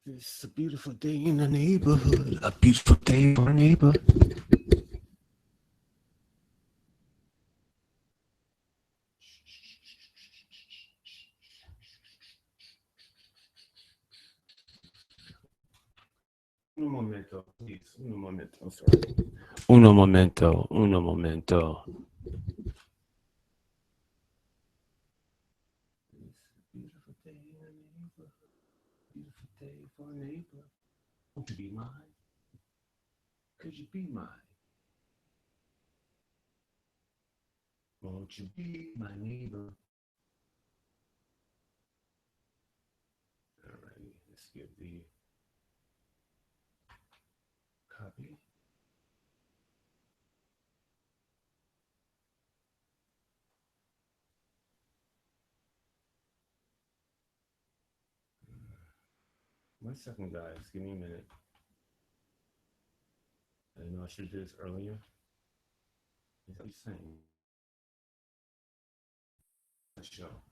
It's a beautiful day in the neighborhood. A beautiful day for a neighbor. Un momento, please. Un momento. I'm sorry. Uno momento. Uno momento. Beautiful day in the neighborhood. Beautiful day for a neighbor. Won't you be mine? Could you be mine? Won't you be my neighbor? All right, let's give the copy. One second, guys. Give me a minute. I know I should do this earlier. Is that what you're saying? Show.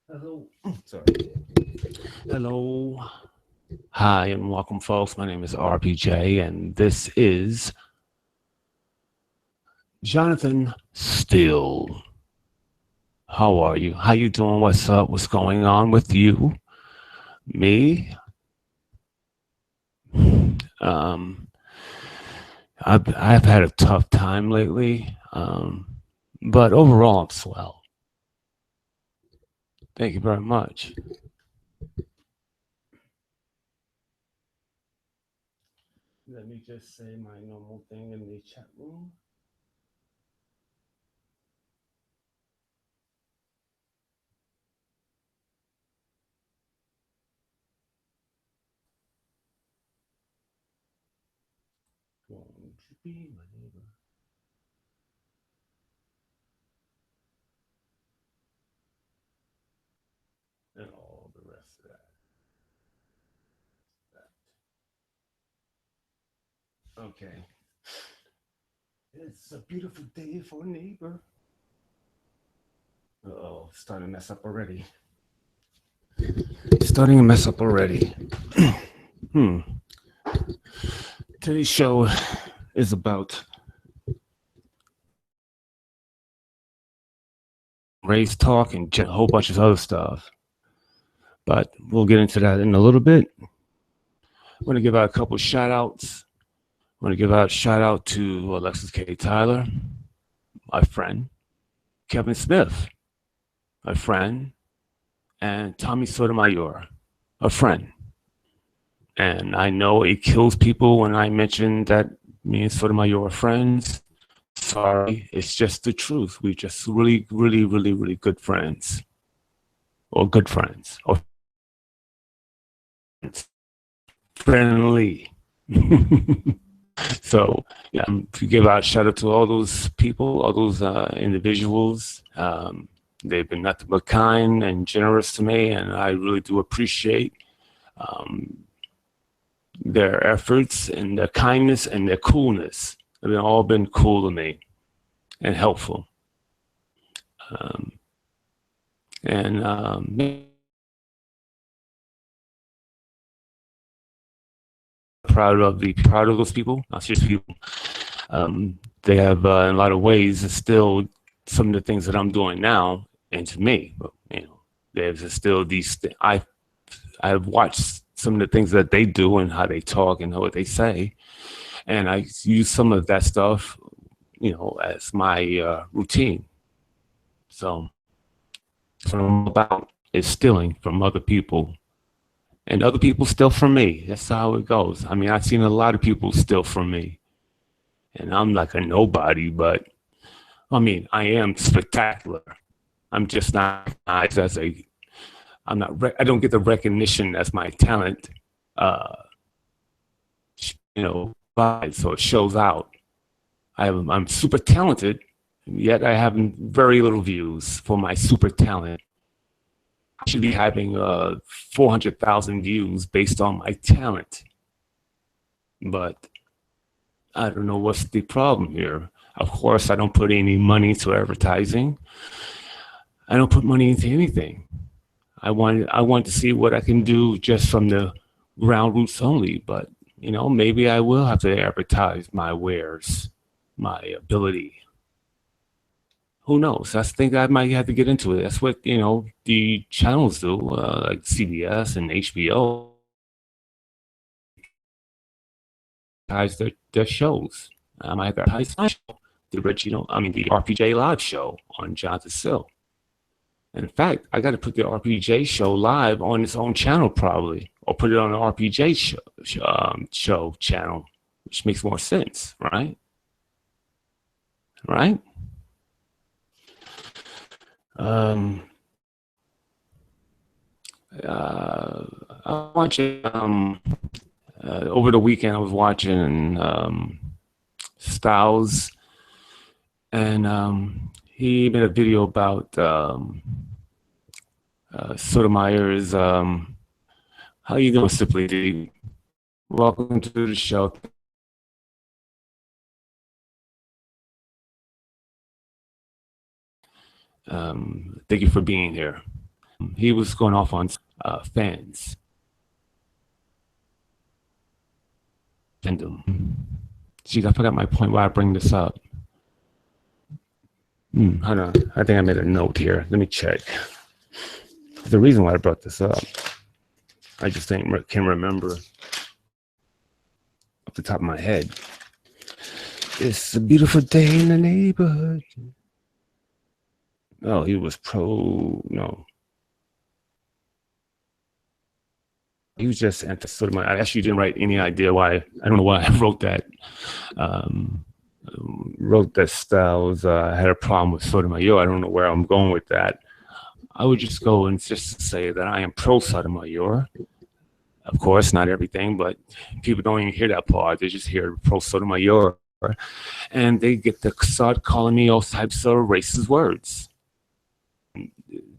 Hello. Sorry. Hello. Hi and welcome, folks. My name is RPJ, and this is Johnathan Steele. How are you? How you doing? What's up? What's going on with you? Me? I've had a tough time lately, but overall I'm swell. Thank you very much. Let me just say my normal thing in the chat room. Won't you be my neighbor? And all the rest of that. Okay. It's a beautiful day for a neighbor. Uh-oh, starting to mess up already. Starting to mess up already. Today's show is about race talk and a whole bunch of other stuff. But we'll get into that in a little bit. I'm going to give out a couple shout outs. I want to give out a shout out to Alexis K. Tyler, my friend, Kevin Smith, my friend, and Tommy Sotomayor, a friend. And I know it kills people when I mention that me and Sotomayor are friends. Sorry, it's just the truth. We're just really, really, really, really good friends. Or good friends. Or friendly. So, yeah, to give out a shout out to all those people, all those individuals. They've been nothing but kind and generous to me, and I really do appreciate their efforts and their kindness and their coolness. They've all been cool to me and helpful. Proud of those people, not serious people. They have in a lot of ways instilled some of the things that I'm doing now into me. But, they've instilled these. I've watched some of the things that they do and how they talk and what they say, and I use some of that stuff, as my routine. So what I'm about is stealing from other people. And other people steal from me. That's how it goes. I mean, I've seen a lot of people steal from me. And I'm like a nobody, but I mean, I am spectacular. I'm just not recognized as I don't get the recognition as my talent, so it shows out. I'm super talented, yet I have very little views for my super talent. I should be having 400,000 views based on my talent. But I don't know what's the problem here. Of course, I don't put any money into advertising. I don't put money into anything. I want to see what I can do just from the ground roots only, but maybe I will have to advertise my wares, my ability. Who knows? I think I might have to get into it. That's what the channels do, like CBS and HBO, advertise their shows. I might advertise my show, the original, I mean the RPJ live show on Johnathan Steele. In fact, I got to put the RPJ show live on its own channel probably, or put it on the RPJ show channel, which makes more sense, right? Right? Um, I watch over the weekend. I was watching Styles, and he made a video about Sotomayor's. How you doing, Simply D? Welcome to the show. Thank you for being here. He was going off on fans. Geez, I forgot my point why I bring this up. Hold on. I think I made a note here. Let me check. The reason why I brought this up, I just can remember off the top of my head. It's a beautiful day in the neighborhood. Oh, he was no. He was just anti-Sotomayor. I actually didn't write any idea why. I don't know why I wrote that. Wrote that Styles had a problem with Sotomayor. I don't know where I'm going with that. I would just go and just say that I am pro-Sotomayor. Of course, not everything, but people don't even hear that part. They just hear pro-Sotomayor. And they get to start calling me all types of racist words.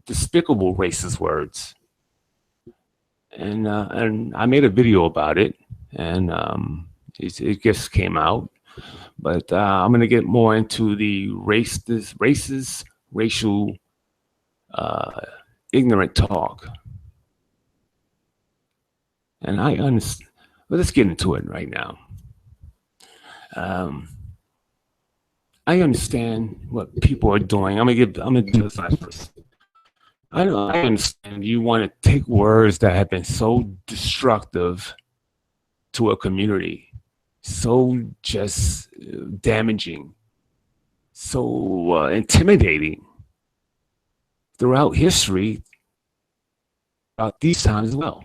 Despicable racist words. And I made a video about it, and it just came out. But I'm going to get more into the racist, racial, ignorant talk. And I understand. Well, let's get into it right now. I understand what people are doing. I'm gonna do this first. I understand you want to take words that have been so destructive to a community, so just damaging, so intimidating throughout history, about these times as well.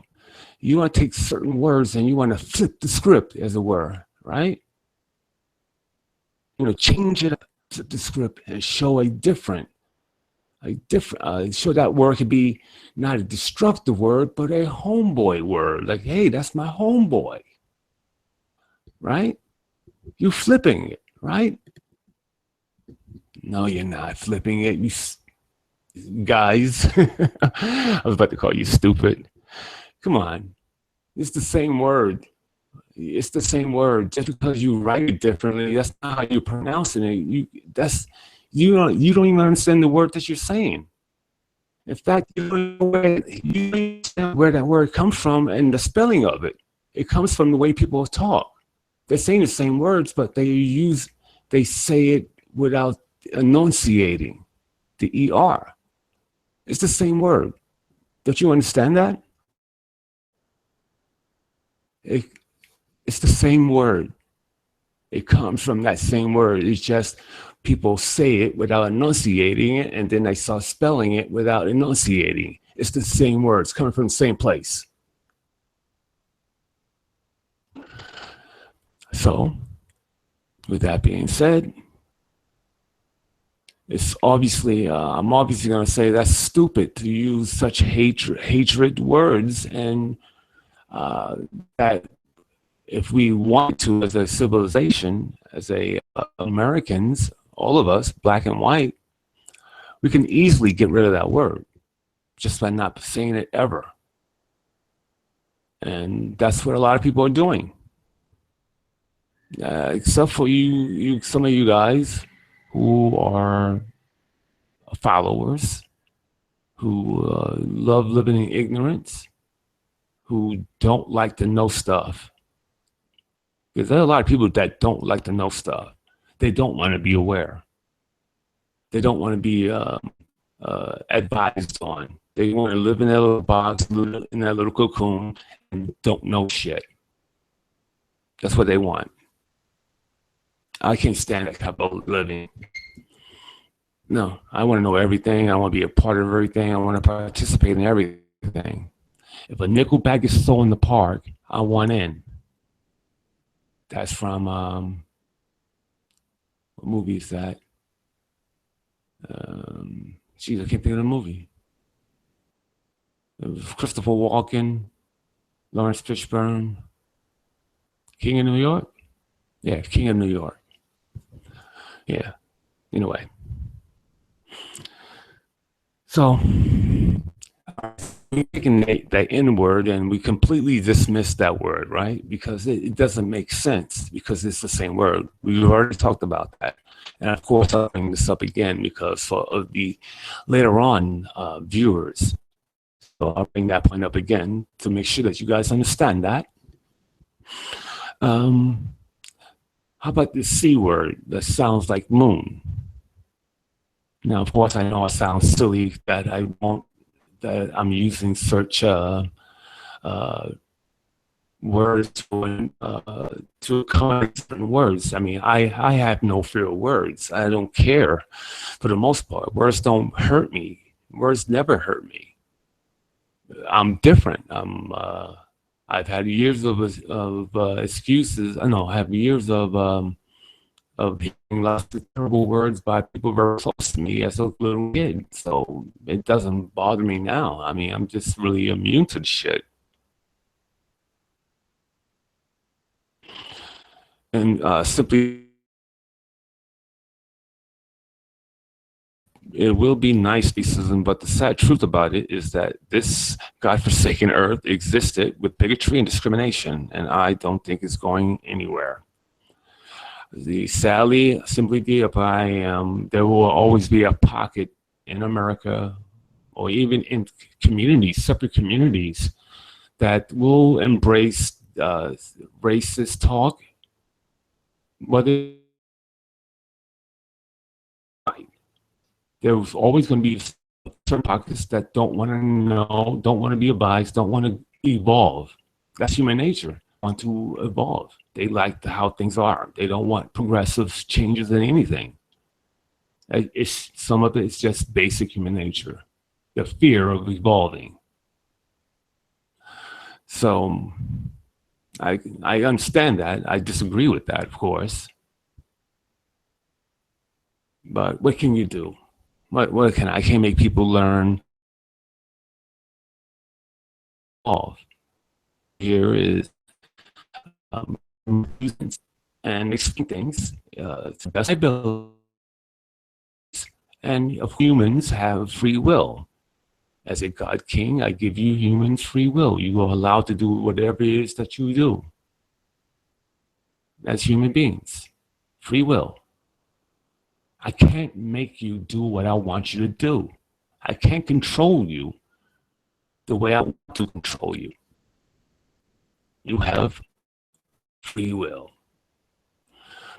You want to take certain words and you want to flip the script, as it were, right? Change it up, flip the script, and show show that word could be not a destructive word, but a homeboy word. Like, hey, that's my homeboy, right? You flipping it, right? No, you're not flipping it, you guys. I was about to call you stupid. Come on, it's the same word. It's the same word. Just because you write it differently, that's not how you're pronouncing it. You don't even understand the word that you're saying. In fact, you don't understand where that word comes from and the spelling of it. It comes from the way people talk. They're saying the same words, but they say it without enunciating the ER. It's the same word. Don't you understand that? It's the same word. It comes from that same word. It's just people say it without enunciating it, and then they start spelling it without enunciating. It's the same words coming from the same place. So, with that being said, it's obviously I'm obviously going to say that's stupid to use such hatred words, and that if we want to, as a civilization, as Americans, all of us, black and white, we can easily get rid of that word just by not saying it ever. And that's what a lot of people are doing. Except for some of you guys who are followers, who love living in ignorance, who don't like to know stuff. Because there are a lot of people that don't like to know stuff. They don't want to be aware. They don't want to be advised on. They want to live in their little box, live in their little cocoon, and don't know shit. That's what they want. I can't stand that type of living. No, I want to know everything. I want to be a part of everything. I want to participate in everything. If a nickelback is sold in the park, I want in. That's from, what movie is that? Geez, I can't think of the movie. It was Christopher Walken, Lawrence Fishburne, King of New York? Yeah, King of New York. Yeah, anyway. So, we're taking that N word and we completely dismiss that word, right? Because it doesn't make sense because it's the same word. We've already talked about that. And of course, I'll bring this up again because for the later on viewers. So I'll bring that point up again to make sure that you guys understand that. How about the C word that sounds like moon? Now, of course, I know it sounds silly that I'm using such words to accommodate certain words. I mean, I have no fear of words. I don't care for the most part. Words don't hurt me. Words never hurt me. I'm different. I've had years of excuses. I know I have years of hearing lots of terrible words by people very close to me as a little kid. So it doesn't bother me now. I mean, I'm just really immune to the shit. And simply, it will be nice racism, but the sad truth about it is that this godforsaken earth existed with bigotry and discrimination, and I don't think it's going anywhere. Sadly, simply there will always be a pocket in America or even in communities, separate communities, that will embrace racist talk, whether there's always going to be certain pockets that don't want to know, don't want to be advised, don't want to evolve. That's human nature. Want to evolve. They like how things are. They don't want progressive changes in anything. Some of it's just basic human nature, the fear of evolving. So I understand that. I disagree with that, of course. But what can you do? What can I can't make people learn. All here is and explain things to the best ability. And humans have free will. As a God King, I give you humans free will. You are allowed to do whatever it is that you do as human beings. Free will. I can't make you do what I want you to do. I can't control you the way I want to control you. You have free will.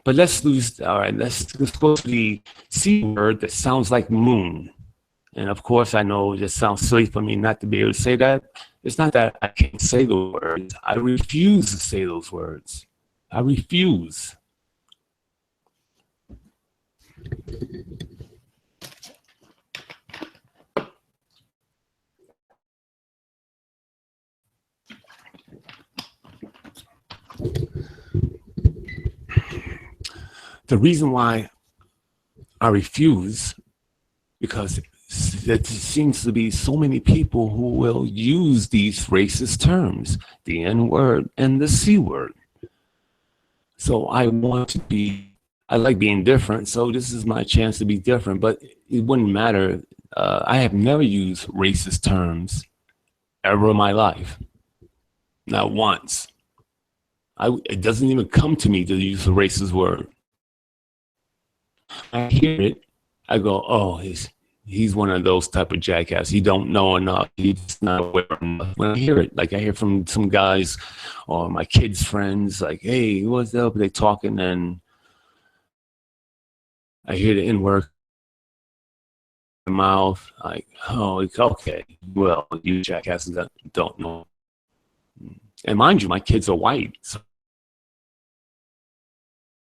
But let's go to the C word that sounds like moon. And of course, I know it just sounds silly for me not to be able to say that. It's not that I can't say those words. I refuse to say those words. I refuse. The reason why I refuse, because there seems to be so many people who will use these racist terms, the N word and the C word. So I like being different, so this is my chance to be different, but it wouldn't matter. I have never used racist terms ever in my life, not once. It doesn't even come to me to use a racist word. I hear it, I go, oh, He's one of those type of jackass. He don't know enough. He's not aware enough. When I hear it, like I hear from some guys or my kids' friends, like, "Hey, what's up?" They talking, and I hear the N word in my mouth. Like, oh, it's okay. Well, you jackasses that don't know. And mind you, my kids are white, so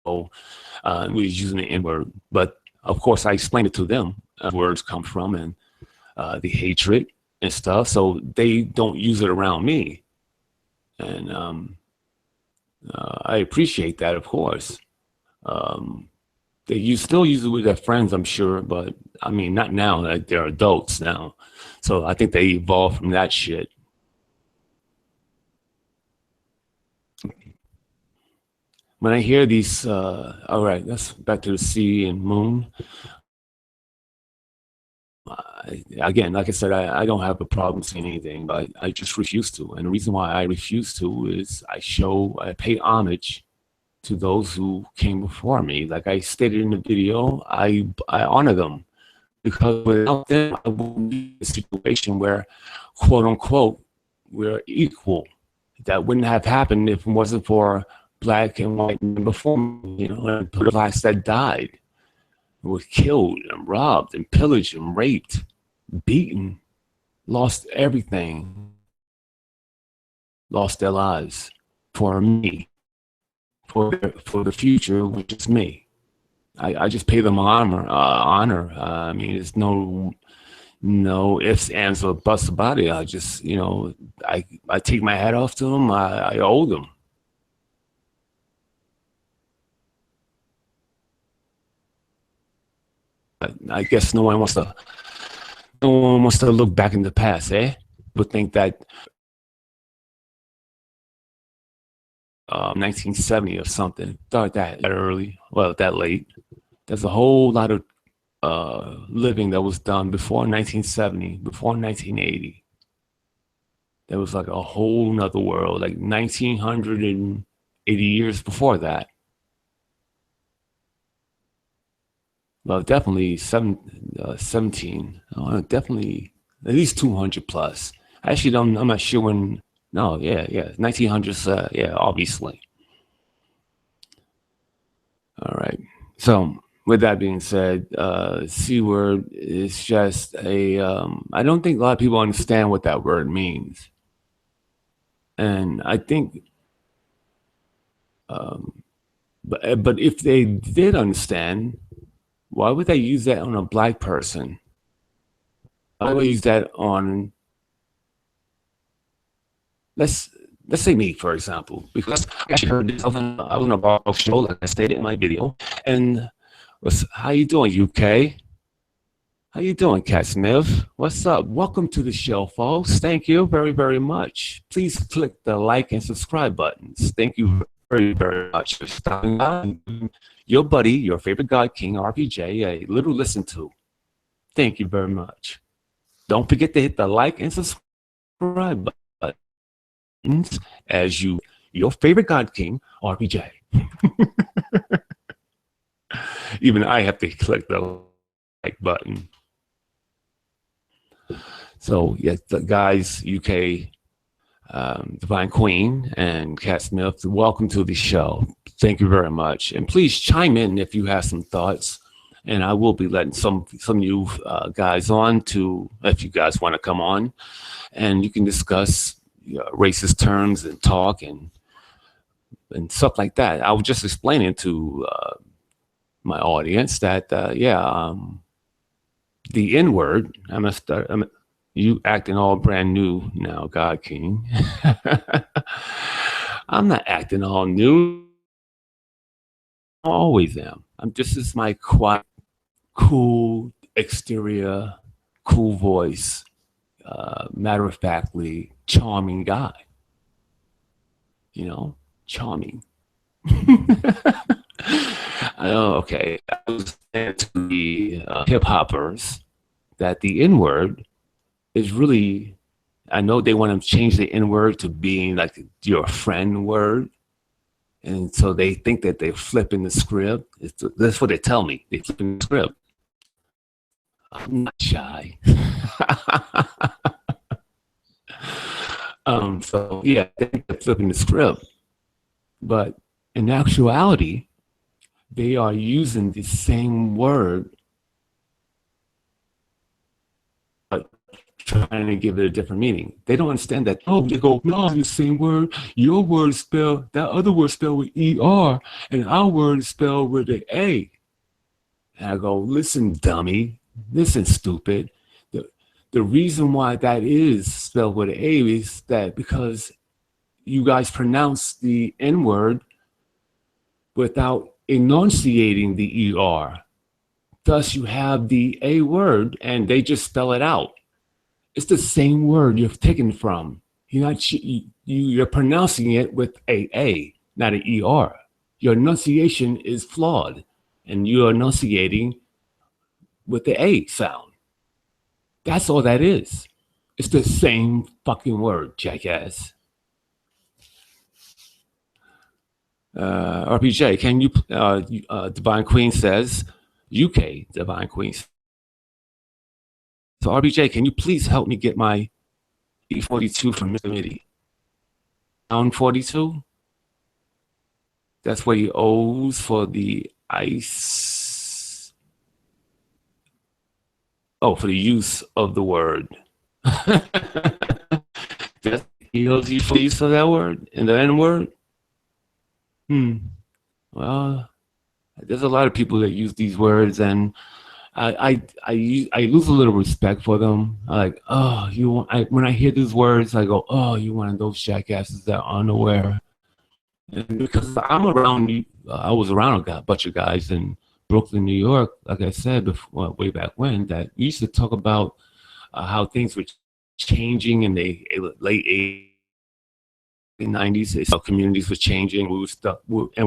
we was using the N word. But of course, I explained it to them. Words come from and the hatred and stuff, so they don't use it around me. And I appreciate that, of course. Um, they still use it with their friends, I'm sure, but I mean, not now. Like they're adults now, so I think they evolved from that shit. When I hear these, all right, that's back to the sea and moon. Again, like I said, I don't have a problem saying anything, but I just refuse to. And the reason why I refuse to is I pay homage to those who came before me. Like I stated in the video, I honor them because without them, I wouldn't be in a situation where, quote unquote, we're equal. That wouldn't have happened if it wasn't for black and white men before me, and the blacks that died, were killed and robbed and pillaged and raped, beaten, lost everything, lost their lives for me, for the future, which is me. I just pay them honor. I mean, there's no ifs, ands, or buts about it. I just, I take my hat off to them. I owe them. I guess no one wants to look back in the past, eh? But think that 1970 or something, start that early, well, that late. There's a whole lot of living that was done before 1970, before 1980. There was like a whole nother world, like 1980 years before that. Well, definitely 17. Definitely at least 200 plus. Actually, I'm not sure when. No, yeah, 1900s. Yeah, obviously. All right. So, with that being said, C word is just a. I don't think a lot of people understand what that word means, and I think, but if they did understand, why would they use that on a black person? Why would they use that on let's let's say me, for example, because I actually heard this. I was on a bar show, like I stated in my video, and how you doing, UK? How you doing, Cat Smith? What's up? Welcome to the show, folks. Thank you very, very much. Please click the like and subscribe buttons. Thank you very, very much for stopping by. Your buddy, your favorite God King RPJ, a little listen to. Thank you very much. Don't forget to hit the like and subscribe buttons as your favorite God King RPJ. Even I have to click the like button. So, yes, the guys, UK, Divine Queen, and Cat Smith, welcome to the show. Thank you very much. And please chime in if you have some thoughts. And I will be letting some of you guys on to, if you guys want to come on, and you can discuss racist terms and talk and stuff like that. I was just explaining to my audience that, the N word, you acting all brand new now, God King. I'm not acting all new. I always am. This is my quiet, cool exterior, cool voice, matter of factly, charming guy. Charming. Okay. I was saying to the hip hoppers that the N word is really, I know they want to change the N word to being like your friend word. And so they think that they're flipping the script. That's what they tell me. They're flipping the script. I'm not shy. So yeah, I think they're flipping the script, but in actuality, they are using the same word, but trying to give it a different meaning. They don't understand that. Oh, they go, no, the same word. Your word is spelled, that other word is spelled with ER, and our word is spelled with an A. And I go, listen, dummy, listen, stupid. The, the reason why that is spelled with an A is that because you guys pronounce the N word without enunciating the ER. Thus, you have the A word and they just spell it out. It's the same word you're taken from. You're pronouncing it with a, not an ER. Your enunciation is flawed and you're enunciating with the A sound. That's all that is. It's the same fucking word, jackass. RPJ, can you, Divine Queen says, UK Divine Queen. So RPJ, can you please help me get my E42 from Mr. Mitty? Pound 42? That's what he owes for the ice. Oh, for the use of the word. He owes you for the use of that word and the N word? Well, there's a lot of people that use these words, and I lose a little respect for them. I like, oh, when I hear these words, I go, oh, you one of those jackasses that are unaware. And because I was around a bunch of guys in Brooklyn, New York, like I said before, way back when, that we used to talk about how things were changing in the late 90s. How communities were changing. And we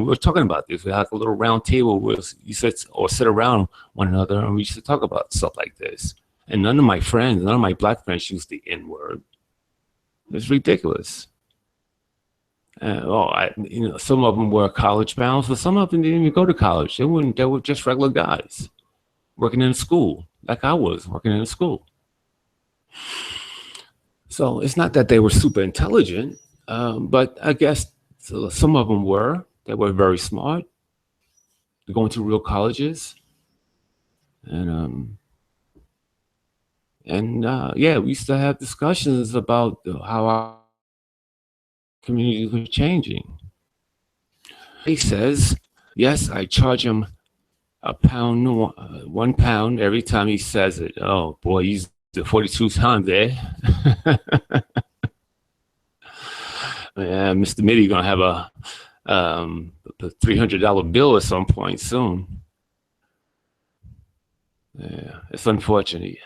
were talking about this. We had like a little round table where you sit around one another, and we used to talk about stuff like this. And none of my black friends used the N word. It's ridiculous. Some of them were college bound, but some of them didn't even go to college. They were just regular guys working in a school, like I was working in a school. So it's not that they were super intelligent, but I guess some of them were. They were very smart. They're going to real colleges, and yeah, we used to have discussions about how our communities were changing. He says, yes, I charge him a pound, £1 every time he says it. Oh boy, he's the 42 times there. Yeah, Mr. Mitty gonna have a $300 bill at some point soon. Yeah, it's unfortunate.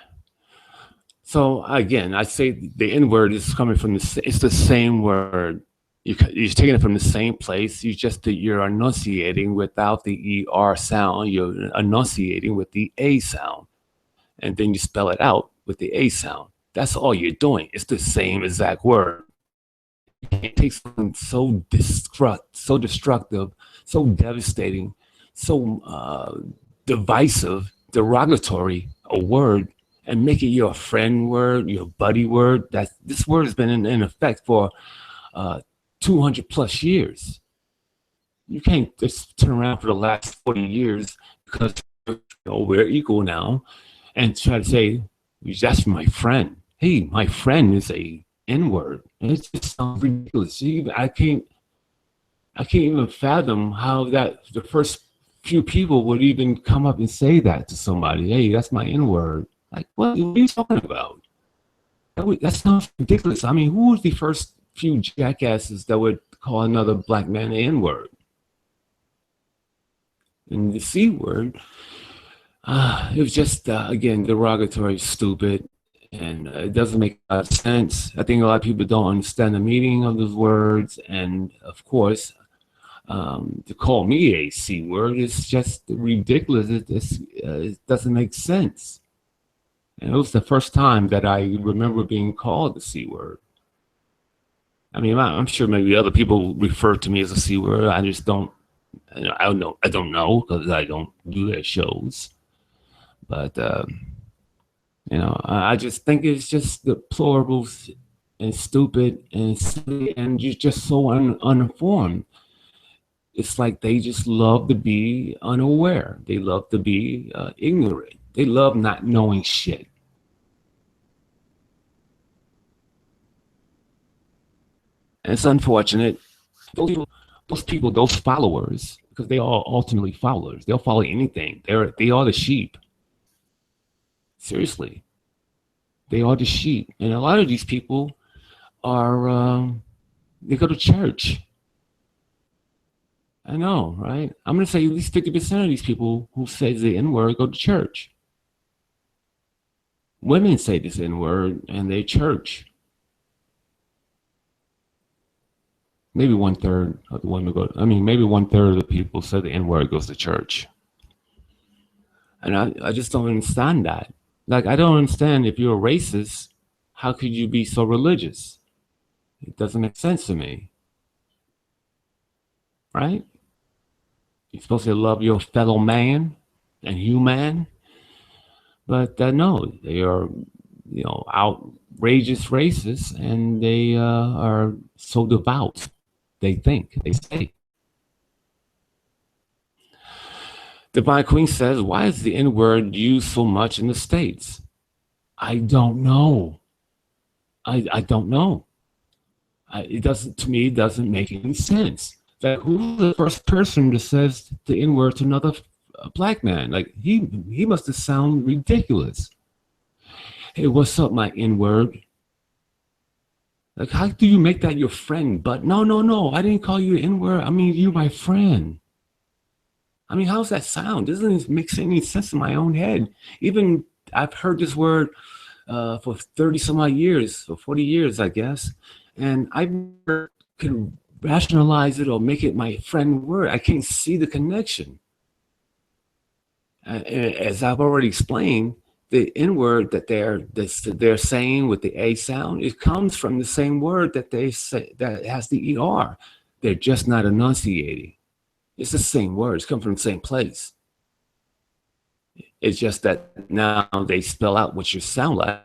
So again, I say the N word is coming from it's the same word. You're taking it from the same place. You're enunciating without the ER sound. You're enunciating with the A sound, and then you spell it out with the A sound. That's all you're doing. It's the same exact word. You can't take something so destructive, so devastating, so divisive, derogatory a word, and make it your friend word, your buddy word. This word has been in effect for 200 plus years. You can't just turn around for the last 40 years because we're equal now and try to say, that's my friend. Hey, my friend is a N word. And it just sounds ridiculous. I can't even fathom how that the first few people would even come up and say that to somebody. Hey, that's my N word. Like, what are you talking about? That sounds ridiculous. I mean, who was the first few jackasses that would call another black man the N word? And the C word, it was just, again, derogatory, stupid, and it doesn't make a lot of sense. I think a lot of people don't understand the meaning of those words. And of course, to call me a C word is just ridiculous. It doesn't make sense. And it was the first time that I remember being called the C word. I mean, I'm sure maybe other people refer to me as a C word. I just don't. I don't know because I don't do their shows. But I just think it's just deplorable and stupid and silly, and you're just so uninformed. It's like they just love to be unaware. They love to be ignorant. They love not knowing shit. And it's unfortunate. Those people, those followers, because they are ultimately followers. They'll follow anything. They are the sheep. Seriously, they are the sheep. And a lot of these people are they go to church. I know, right? I'm gonna say at least 50% of these people who say the N word go to church. Women say this N word and they church. Maybe one third of the women go. I mean, maybe one third of the people say the N word goes to church. And I just don't understand that. Like, I don't understand if you're a racist, how could you be so religious? It doesn't make sense to me, right? You're supposed to love your fellow man and human, but no, they are, outrageous racists, and they are so devout. They think, they say. Divine Queen says, why is the N word used so much in the States? I don't know. I don't know. It doesn't, to me, it doesn't make any sense. Like, who's the first person that says the N word to another black man? Like, he must have sound ridiculous. Hey, what's up, my N word? Like, how do you make that your friend? But no, no, no, I didn't call you N word. I mean, you're my friend. I mean, how's that sound? Doesn't make any sense in my own head. Even I've heard this word for 30 some odd years, or 40 years, I guess. And I never could rationalize it or make it my friend word. I can't see the connection. As I've already explained, the N word that they're saying with the A sound, it comes from the same word that they say that has the ER. They're just not enunciating. It's the same words, come from the same place. It's just that now they spell out what you sound like,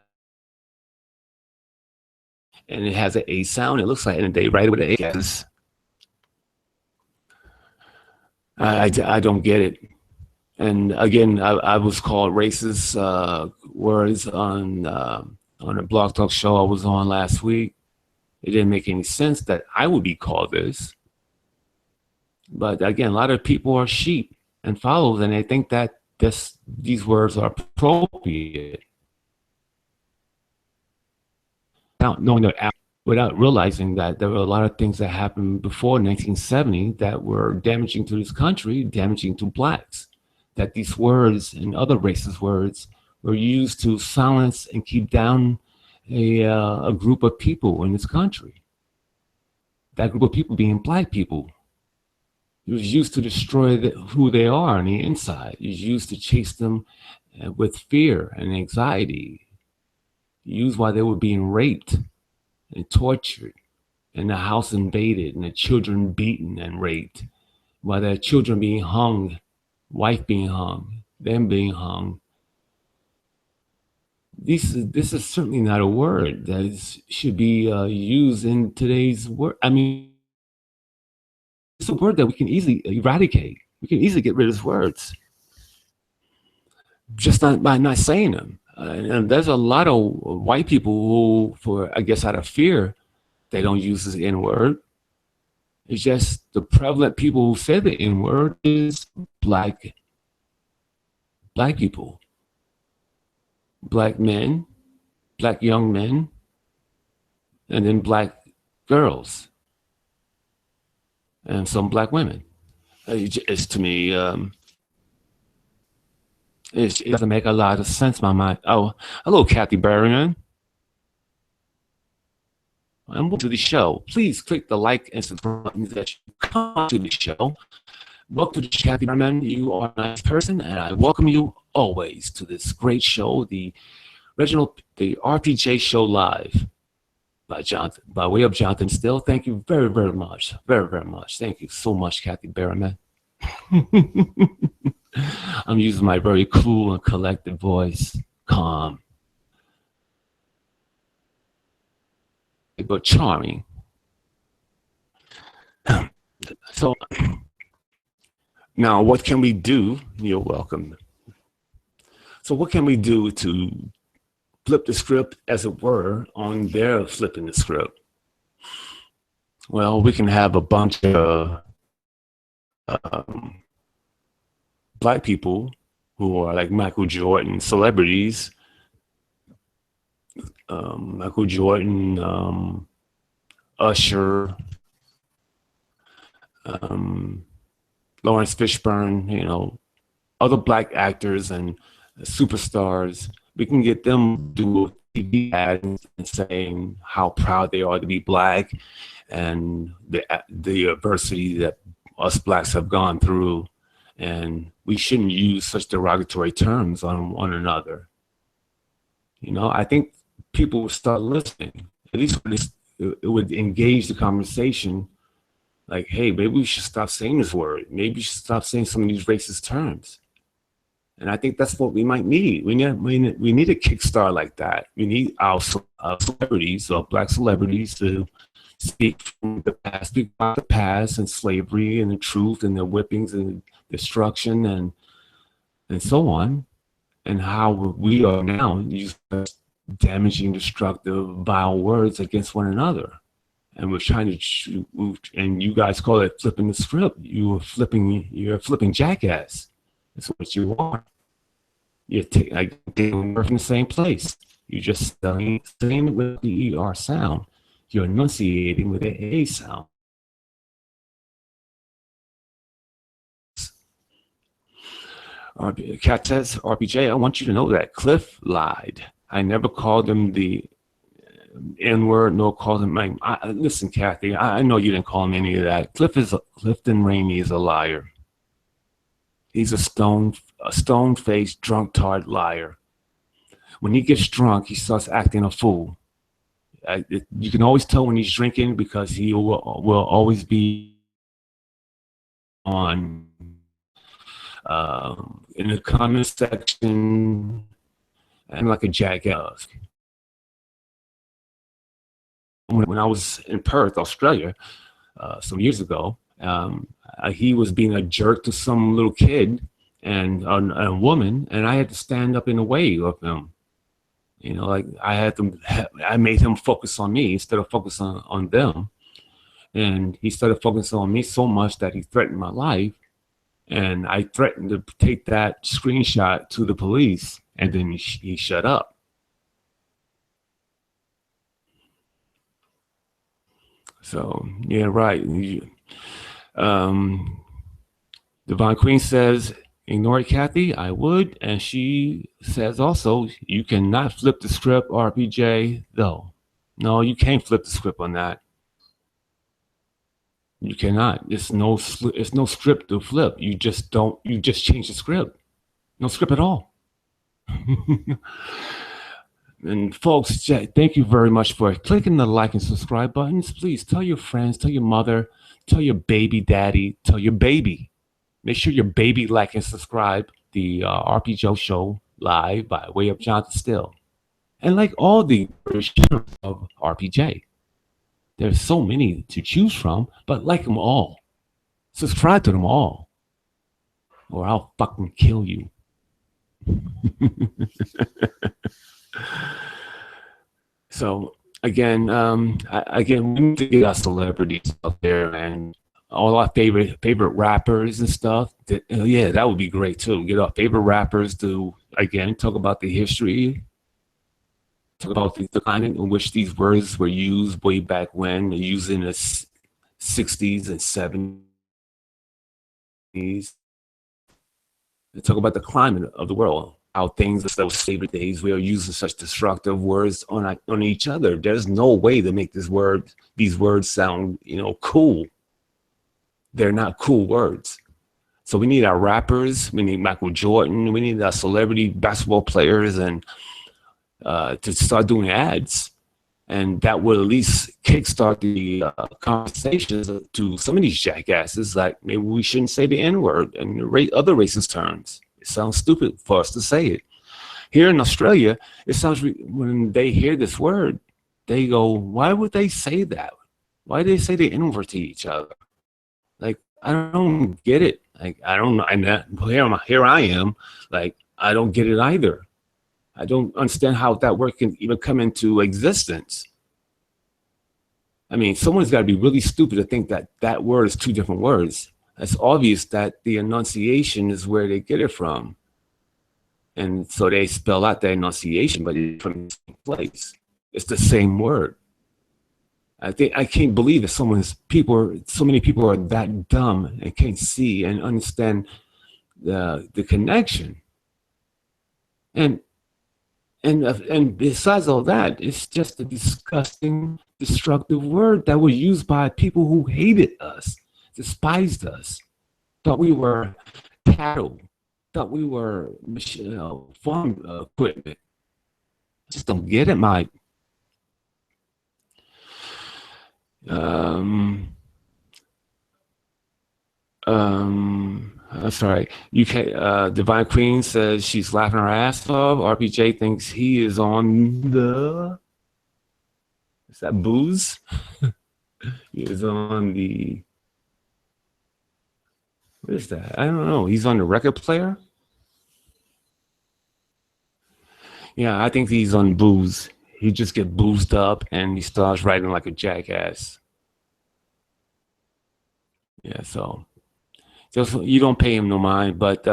and it has an A sound. It looks like, and they write it with an A. I don't get it. And again, I was called racist words on a Blog Talk show I was on last week. It didn't make any sense that I would be called this. But again, a lot of people are sheep and followers, and they think that these words are appropriate. Without knowing without realizing that there were a lot of things that happened before 1970 that were damaging to this country, damaging to blacks. That these words and other racist words were used to silence and keep down a group of people in this country. That group of people being black people. It was used to destroy who they are on the inside. It was used to chase them with fear and anxiety. Used while they were being raped and tortured, and the house invaded, and the children beaten and raped, while their children being hung, wife being hung, them being hung. This is certainly not a word that should be used in today's word. I mean, it's a word that we can easily eradicate. We can easily get rid of these words just by not saying them. And there's a lot of white people who, for I guess out of fear, they don't use the N word. It's just the prevalent people who say the N word is black people, black men, black young men, and then black girls, and some black women. It's to me, it doesn't make a lot of sense in my mind. Oh, hello, Kathy Berrigan. And welcome to the show. Please click the like and subscribe buttons that you come to the show. Welcome to Kathy Berrigan. You are a nice person, and I welcome you always to this great show, the RPJ Show Live by way of Johnathan Steele. Thank you very, very much. Very, very much. Thank you so much, Kathy Berriman. I'm using my very cool and collected voice, calm, but charming. So now what can we do? You're welcome. So what can we do to flip the script, as it were, on their flipping the script? Well, we can have a bunch of black people who are like Michael Jordan celebrities. Michael Jordan, Usher, Lawrence Fishburne, you know, other black actors and superstars. We can get them to do TV ads and saying how proud they are to be black and the adversity that us blacks have gone through. And we shouldn't use such derogatory terms on one another. You know, I think people would start listening. At least it would engage the conversation. Like, hey, maybe we should stop saying this word. Maybe we should stop saying some of these racist terms. And I think that's what we might need. We need a kickstart like that. We need our celebrities, or black celebrities, to speak from the past, speak about the past and slavery and the truth and the whippings and destruction and so on, and how we are now using damaging, destructive, vile words against one another. And we're trying to, and you guys call it flipping the script. You're a flipping jackass. That's what you are. You're taking from the same place. You're just saying it with the ER sound. You're enunciating with the A sound. Kat says, RPJ, I want you to know that Cliff lied. I never called him the N-word, nor called him. Listen, Kathy, I know you didn't call him any of that. Clifton Ramey is a liar. He's a stone-faced, drunk-tard liar. When he gets drunk, he starts acting a fool. You can always tell when he's drinking because he will always be on in the comment section and like a jackass. When I was in Perth, Australia, some years ago, he was being a jerk to some little kid and a woman, and I had to stand up in the way of him. You know, like I made him focus on me instead of focus on them. And he started focusing on me so much that he threatened my life. And I threatened to take that screenshot to the police, and then he shut up. So, yeah, right. Divine Queen says, ignore it, Kathy. I would. And she says also, you cannot flip the script, RPJ, though. No, you can't flip the script on that. You cannot. It's no script to flip. You just change the script. No script at all. And folks, thank you very much for clicking the like and subscribe buttons. Please tell your friends, tell your mother, tell your baby daddy, tell your baby. Make sure your baby like and subscribe the RPJ show live by way of Johnathan Steele. And like all the versions of RPJ. There's so many to choose from, but like them all. Subscribe to them all, or I'll fucking kill you. So again, we need to get our celebrities out there and all our favorite rappers and stuff. Yeah, that would be great too. Get our favorite rappers to again talk about the history. Talk about the kind in which these words were used way back when, used in the 60s and 70s. And talk about the climate of the world, how things in those slavery days we are using such destructive words on each other. There's no way to make these words sound, cool. They're not cool words. So we need our rappers, we need Michael Jordan, we need our celebrity basketball players and to start doing ads, and that will at least kickstart the conversations to some of these jackasses. Like maybe we shouldn't say the N-word and other racist terms. It sounds stupid for us to say it. Here in Australia, it sounds when they hear this word, they go, why would they say that? Why do they say the N-word to each other? Like, I don't get it. Like, I don't know. And here I am. Like, I don't get it either. I don't understand how that word can even come into existence. I mean, someone's got to be really stupid to think that that word is two different words. It's obvious that the enunciation is where they get it from. And so they spell out the enunciation, but it's from the same place. It's the same word. I can't believe that so many people are that dumb and can't see and understand the connection. And besides all that, it's just a disgusting, destructive word that was used by people who hated us, despised us, thought we were cattle, thought we were farm equipment. I just don't get it, Mike. Sorry. UK Divine Queen says she's laughing her ass off. RPJ thinks he is on the. Is that booze? He is on the. What is that? I don't know. He's on the record player. Yeah, I think he's on booze. He just get boozed up and he starts writing like a jackass. Yeah, so just you don't pay him no mind, but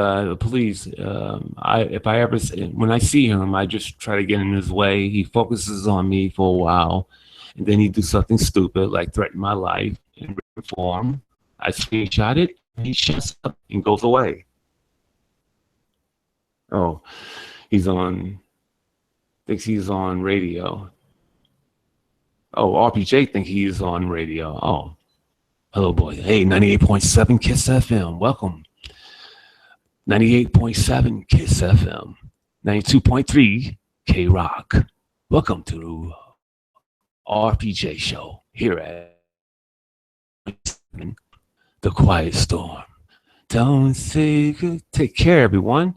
please, when I see him, I just try to get in his way. He focuses on me for a while, and then he do something stupid like threaten my life in written form. I screenshot it, and he shuts up and goes away. Oh, thinks he's on radio. Oh, RPJ thinks he's on radio. Oh. Hello, boy. Hey, 98.7 KISS FM. Welcome. 98.7 KISS FM. 92.3 K-Rock. Welcome to RPJ Show here at The Quiet Storm. Don't say good. Take care, everyone.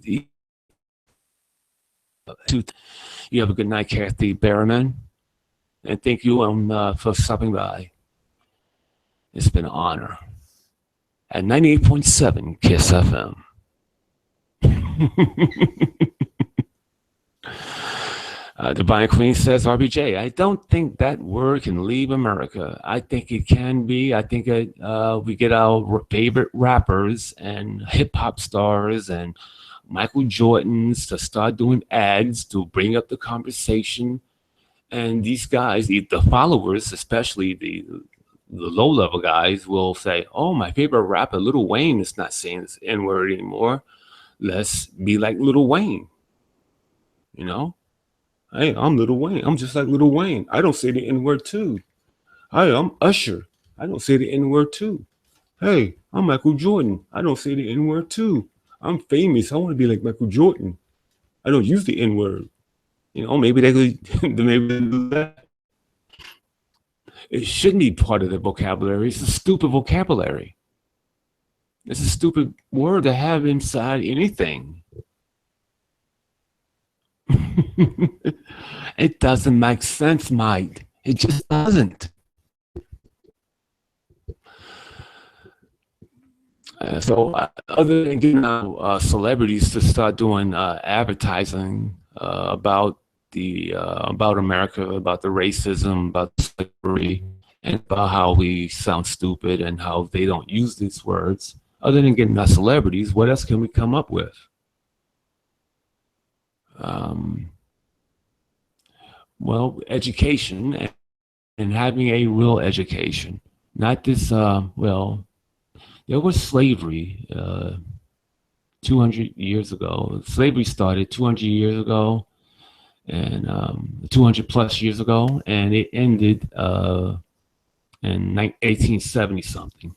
You have a good night, Kathy Berriman. And thank you for stopping by. It's been an honor. At 98.7 KISS FM. Divine Queen says, RBJ, I don't think that word can leave America. I think it can be. I think we get our favorite rappers and hip-hop stars and Michael Jordans to start doing ads to bring up the conversation. And these guys, the followers, especially the low-level guys, will say, oh, my favorite rapper, Lil Wayne, is not saying this N-word anymore. Let's be like Lil Wayne. You know? Hey, I'm Lil Wayne. I'm just like Lil Wayne. I don't say the N-word too. Hey, I'm Usher. I don't say the N-word too. Hey, I'm Michael Jordan. I don't say the N-word too. I'm famous. I want to be like Michael Jordan. I don't use the N-word. You know, maybe they could do that. It shouldn't be part of the vocabulary. It's a stupid vocabulary. It's a stupid word to have inside anything. It doesn't make sense, Mike. It just doesn't. Other than getting celebrities to start doing advertising about America, about the racism, about slavery, and about how we sound stupid and how they don't use these words. Other than getting our celebrities, what else can we come up with? Well, education and having a real education, not this. There was slavery 200 years ago. Slavery started 200 years ago. And 200 plus years ago, and it ended in 1870 something.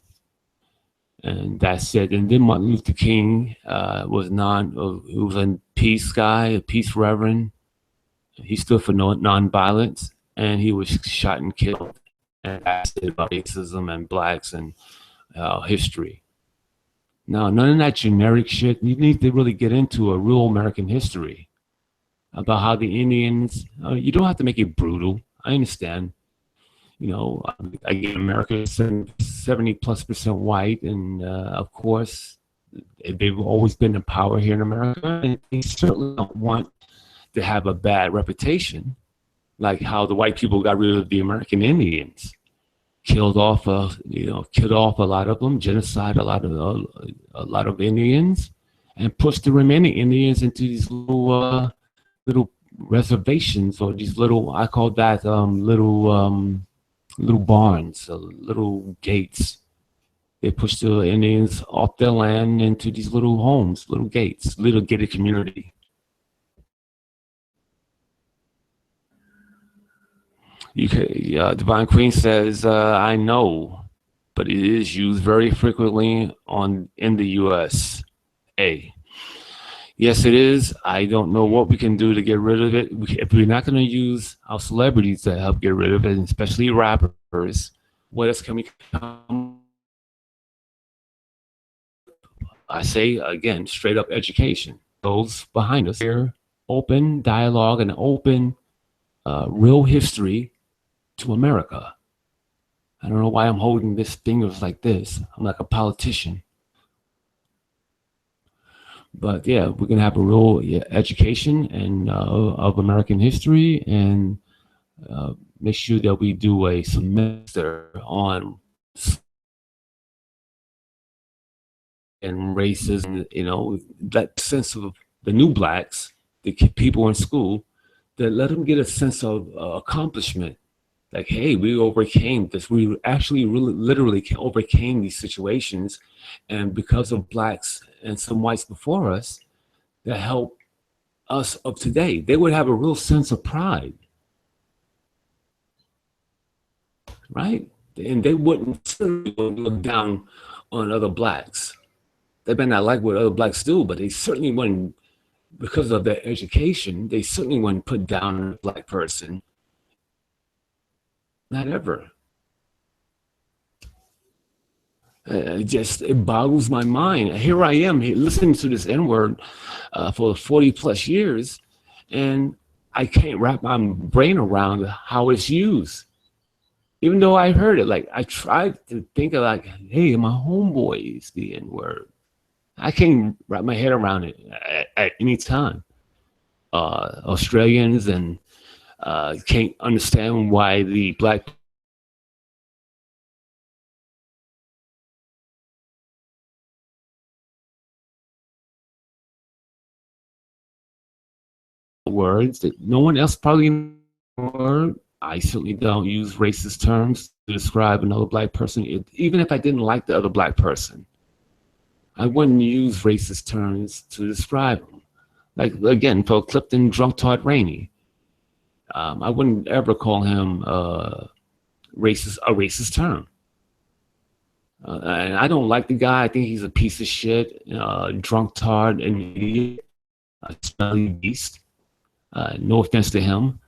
And that's it. And then Martin Luther King was a peace guy, a peace reverend. He stood for non-violence, and he was shot and killed. And that's it about racism and blacks and history. Now, none of that generic shit. You need to really get into a real American history. about how the Indians. You don't have to make it brutal. I understand. Again, America is 70+% white, and of course, they've always been in power here in America, and they certainly don't want to have a bad reputation, like how the white people got rid of the American Indians, killed off a lot of them, genocide a lot of Indians, and pushed the remaining Indians into these little reservations, or these little, I call that little barns, little gates. They pushed the Indians off their land into these little homes, little gates, little gated community. Divine Queen says, I know, but it is used very frequently in the U.S. Yes, it is. I don't know what we can do to get rid of it. If we're not going to use our celebrities to help get rid of it, especially rappers, what else can we come? I say again, straight up education. Those behind us here, open dialogue and open real history to America. I don't know why I'm holding this fingers like this. I'm like a politician. But yeah, we're gonna have a real education and of American history, and make sure that we do a semester on and racism. That sense of the new blacks, the people in school, that let them get a sense of accomplishment. Like, hey, we overcame this. We actually really literally overcame these situations, and because of blacks and some whites before us that helped us up today, they would have a real sense of pride, right? And they wouldn't look down on other blacks. They may not like what other blacks do, but they certainly wouldn't, because of their education, they certainly wouldn't put down a black person. Not ever. It boggles my mind. Here I am listening to this N word for 40+ years, and I can't wrap my brain around how it's used. Even though I heard it, like I tried to think of like, hey, my homeboy is the N word. I can't wrap my head around it at any time. Australians and can't understand why the black words that no one else probably word. I certainly don't use racist terms to describe another black person. Even if I didn't like the other black person, I wouldn't use racist terms to describe them. Like again, for Clifton Drunk Todd Rainey, I wouldn't ever call him racist term. And I don't like the guy. I think he's a piece of shit, drunk tard and idiot, a smelly beast. No offense to him.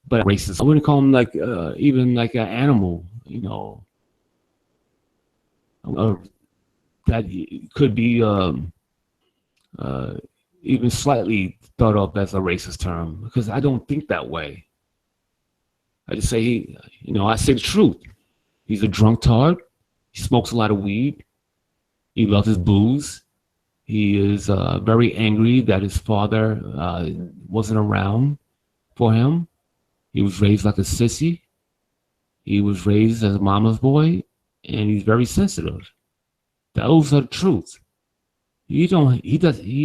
But racist. I wouldn't call him like even like an animal, uh, that could be even slightly thought of as a racist term, because I don't think that way. I just say, I say the truth. He's a drunk tard. He smokes a lot of weed. He loves his booze. He is very angry that his father wasn't around for him. He was raised like a sissy. He was raised as a mama's boy, and he's very sensitive. Those are the truths. He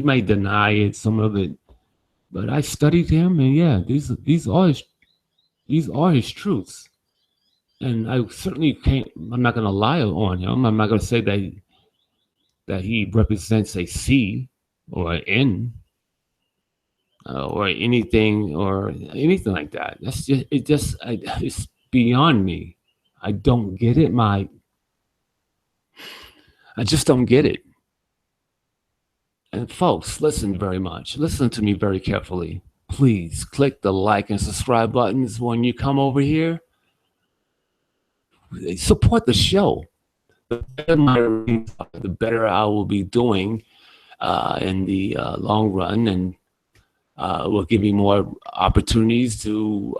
may deny it, some of it, but I studied him, and yeah, these are his truths. And I certainly can't. I'm not going to lie on him. I'm not going to say that he represents a C or an N or anything like that. That's just it's beyond me. I don't get it. I just don't get it. And folks, listen very much. Listen to me very carefully. Please click the like and subscribe buttons when you come over here. Support the show. the better my ratings are, the better I will be doing in the long run, and will give me more opportunities to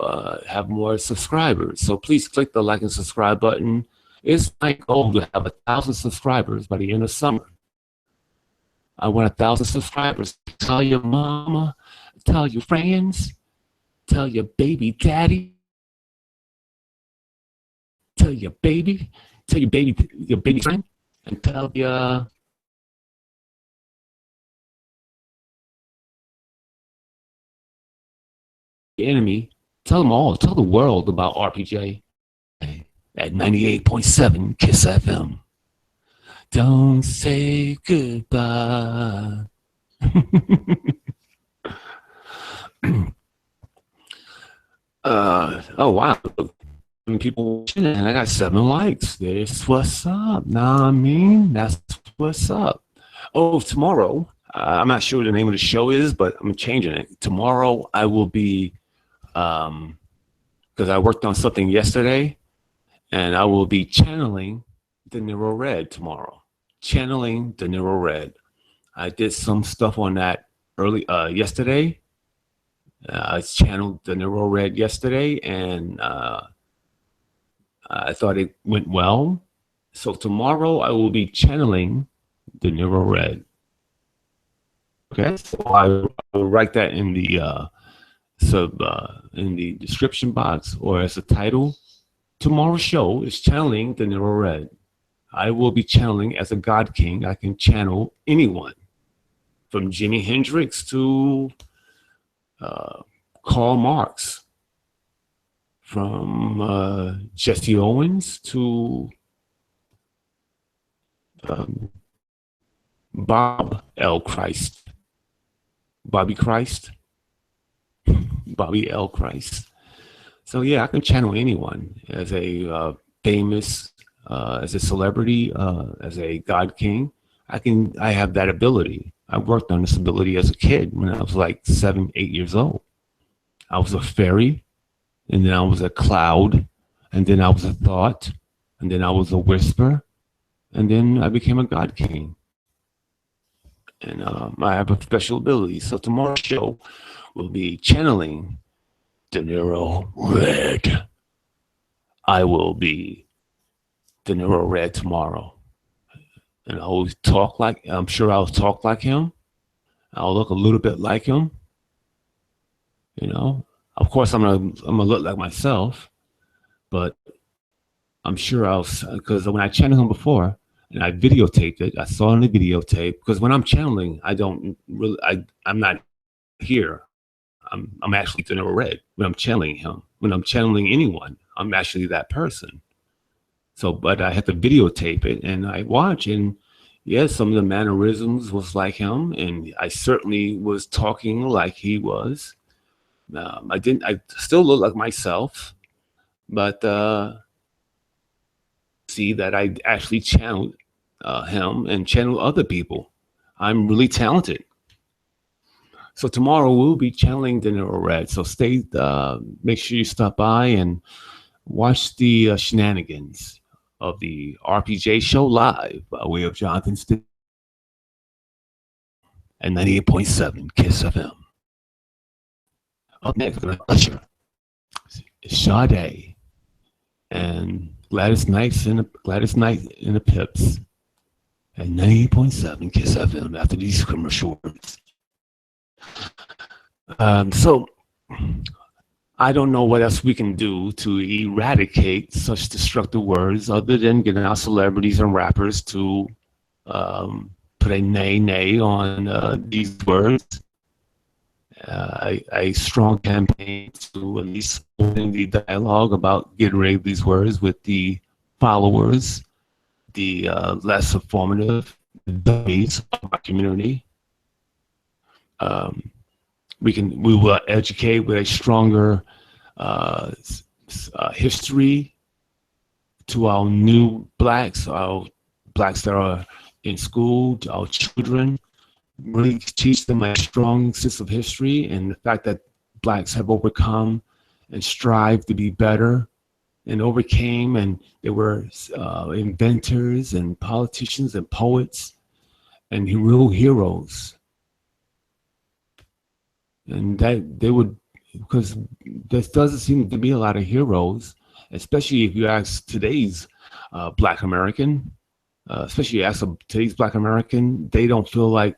have more subscribers. So please click the like and subscribe button. It's my goal to have 1,000 subscribers by the end of summer. I want 1,000 subscribers. Tell your mama, tell your friends, tell your baby daddy, tell your baby friend, and tell your enemy. Tell them all. Tell the world about RPJ at 98.7 Kiss FM. Don't say goodbye. Oh wow. People watching it, and I got 7 likes. That's what's up. Nah, I mean, that's what's up. Oh, tomorrow, I'm not sure what the name of the show is, but I'm changing it. Tomorrow, I will be, because I worked on something yesterday, and I will be channeling the Nero Red tomorrow. Channeling the Nero Red. I did some stuff on that yesterday. I channeled the Nero Red yesterday, and I thought it went well. So tomorrow I will be channeling the Nero Red. Okay, so I will write that in the in the description box or as a title. Tomorrow's show is channeling the Nero Red. I will be channeling as a God King. I can channel anyone, from Jimi Hendrix to Karl Marx, from Jesse Owens to Bob L. Christ, Bobby Christ, Bobby L. Christ. So yeah, I can channel anyone as a famous, as a celebrity, as a God King. I have that ability. I worked on this ability as a kid when I was like 7, 8 years old. I was a fairy, and then I was a cloud, and then I was a thought, and then I was a whisper, and then I became a God King. And I have a special ability. So tomorrow's show will be channeling De Niro Red. I will be De Niro Red tomorrow. And I'm sure I'll talk like him. I'll look a little bit like him. You know, of course I'm gonna look like myself, but I'm sure because when I channeled him before and I videotaped it, I saw in the videotape, because when I'm channeling, I'm not here. I'm actually De Niro Red when I'm channeling him. When I'm channeling anyone, I'm actually that person. So, but I had to videotape it, and I watch, and yes, some of the mannerisms was like him, and I certainly was talking like he was. I still look like myself, but see that I actually channeled him and channeled other people. I'm really talented. So tomorrow we'll be channeling De Niro Red. So make sure you stop by and watch the shenanigans of the RPJ show live by way of Johnathan Steele and 98.7 Kiss FM. Up next, we're going to usher Sade and Gladys Knight and the Pips at 98.7 Kiss FM after these commercial words. So I don't know what else we can do to eradicate such destructive words other than getting our celebrities and rappers to put a nay on these words. A strong campaign to at least open the dialogue about getting rid of these words with the followers, the less informative dummies of our community. We will educate with a stronger history to our new blacks that are in school, to our children. Really teach them a strong sense of history and the fact that blacks have overcome and strive to be better and overcame, and they were inventors and politicians and poets and real heroes. And that they would, because there doesn't seem to be a lot of heroes, especially if you ask today's Black American, especially ask today's Black American, they don't feel like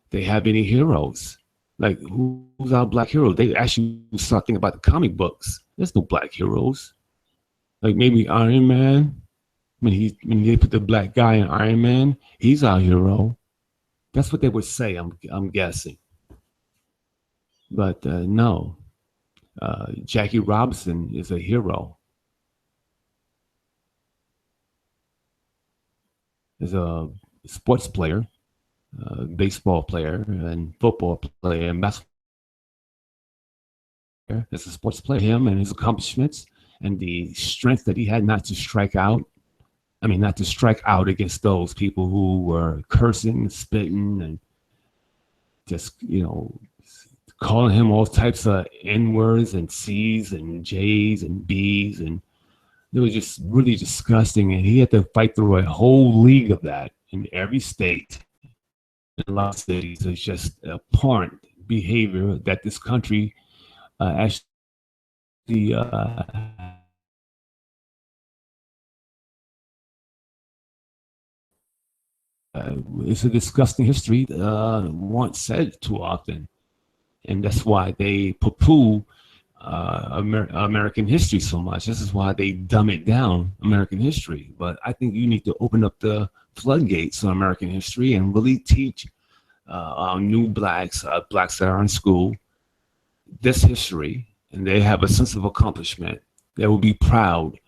they have any heroes. Like, who's our Black hero? They actually start thinking about the comic books. There's no Black heroes. Like maybe Iron Man, when they put the black guy in Iron Man, he's our hero. That's what they would say. I'm guessing, but no. Jackie Robinson is a hero. Is a sports player, baseball player, and football player, and basketball player. As a sports player, him and his accomplishments and the strength that he had not to strike out. I mean, not to strike out against those people who were cursing, spitting, and just, calling him all types of N words and C's and J's and B's. And it was just really disgusting. And he had to fight through a whole league of that in every state. In a lot of cities, it's just abhorrent behavior that this country actually it's a disgusting history once said too often. And that's why they poo-poo American history so much. This is why they dumb it down, American history. But I think you need to open up the floodgates on American history and really teach our new blacks, blacks that are in school, this history, and they have a sense of accomplishment. They will be proud.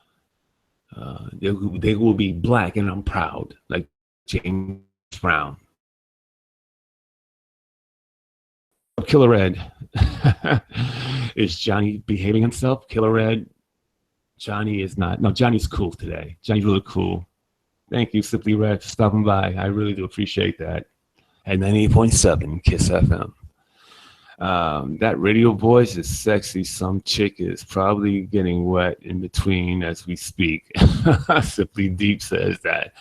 They will be black, and I'm proud, like James Brown. Killer Ed. Is Johnny behaving himself? Killer Ed. Johnny is not. No, Johnny's cool today. Johnny's really cool. Thank you, Simply Red, for stopping by. I really do appreciate that. At 98.7 Kiss FM. That radio voice is sexy. Some chick is probably getting wet in between as we speak. Simply Deep says that.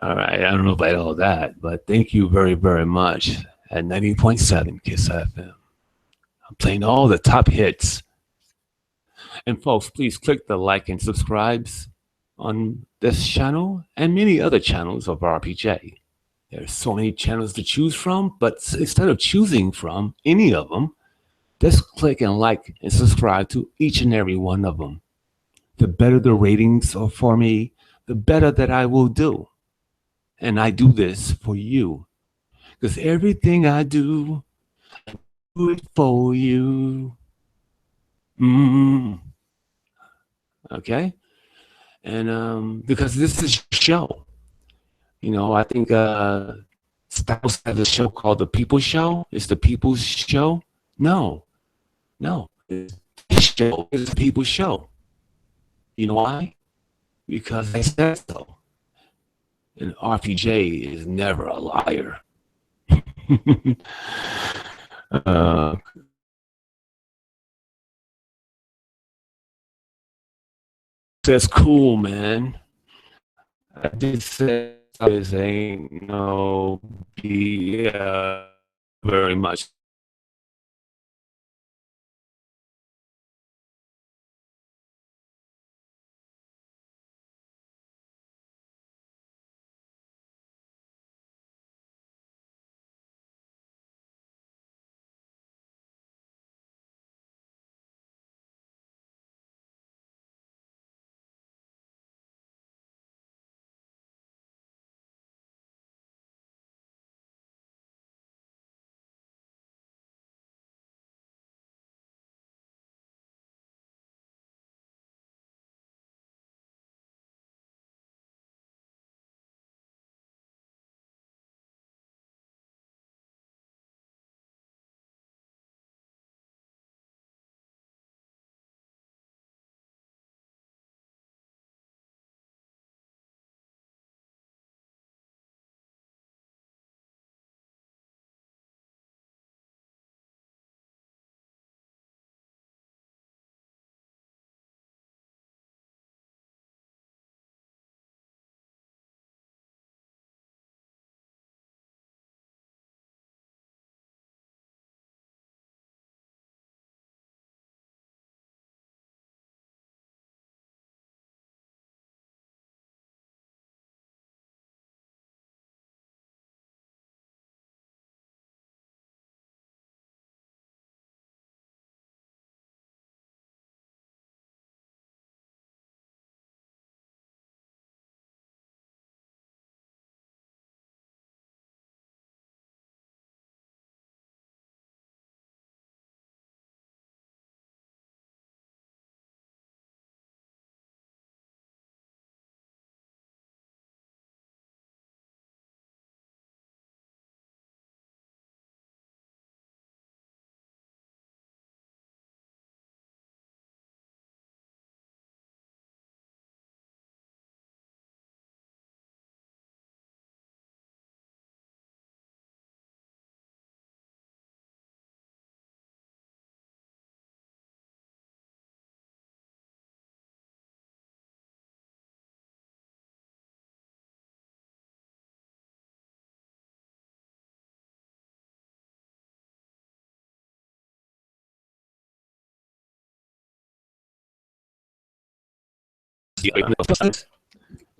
All right, I don't know about all that, but thank you very, very much. At 90.7 Kiss FM. I'm playing all the top hits. And folks, please click the like and subscribes on this channel and many other channels of RPJ. There's so many channels to choose from, but instead of choosing from any of them, just click and like and subscribe to each and every one of them. The better the ratings are for me, the better that I will do. And I do this for you. Because everything I do it for you. Mm. Okay? And because this is your show. I think Styles has a show called The People's Show. It's The People's Show. No, no. This show is The People's Show. You know why? Because I said so. And RPJ is never a liar. uh, that's cool, man. I did say this ain't no be very much.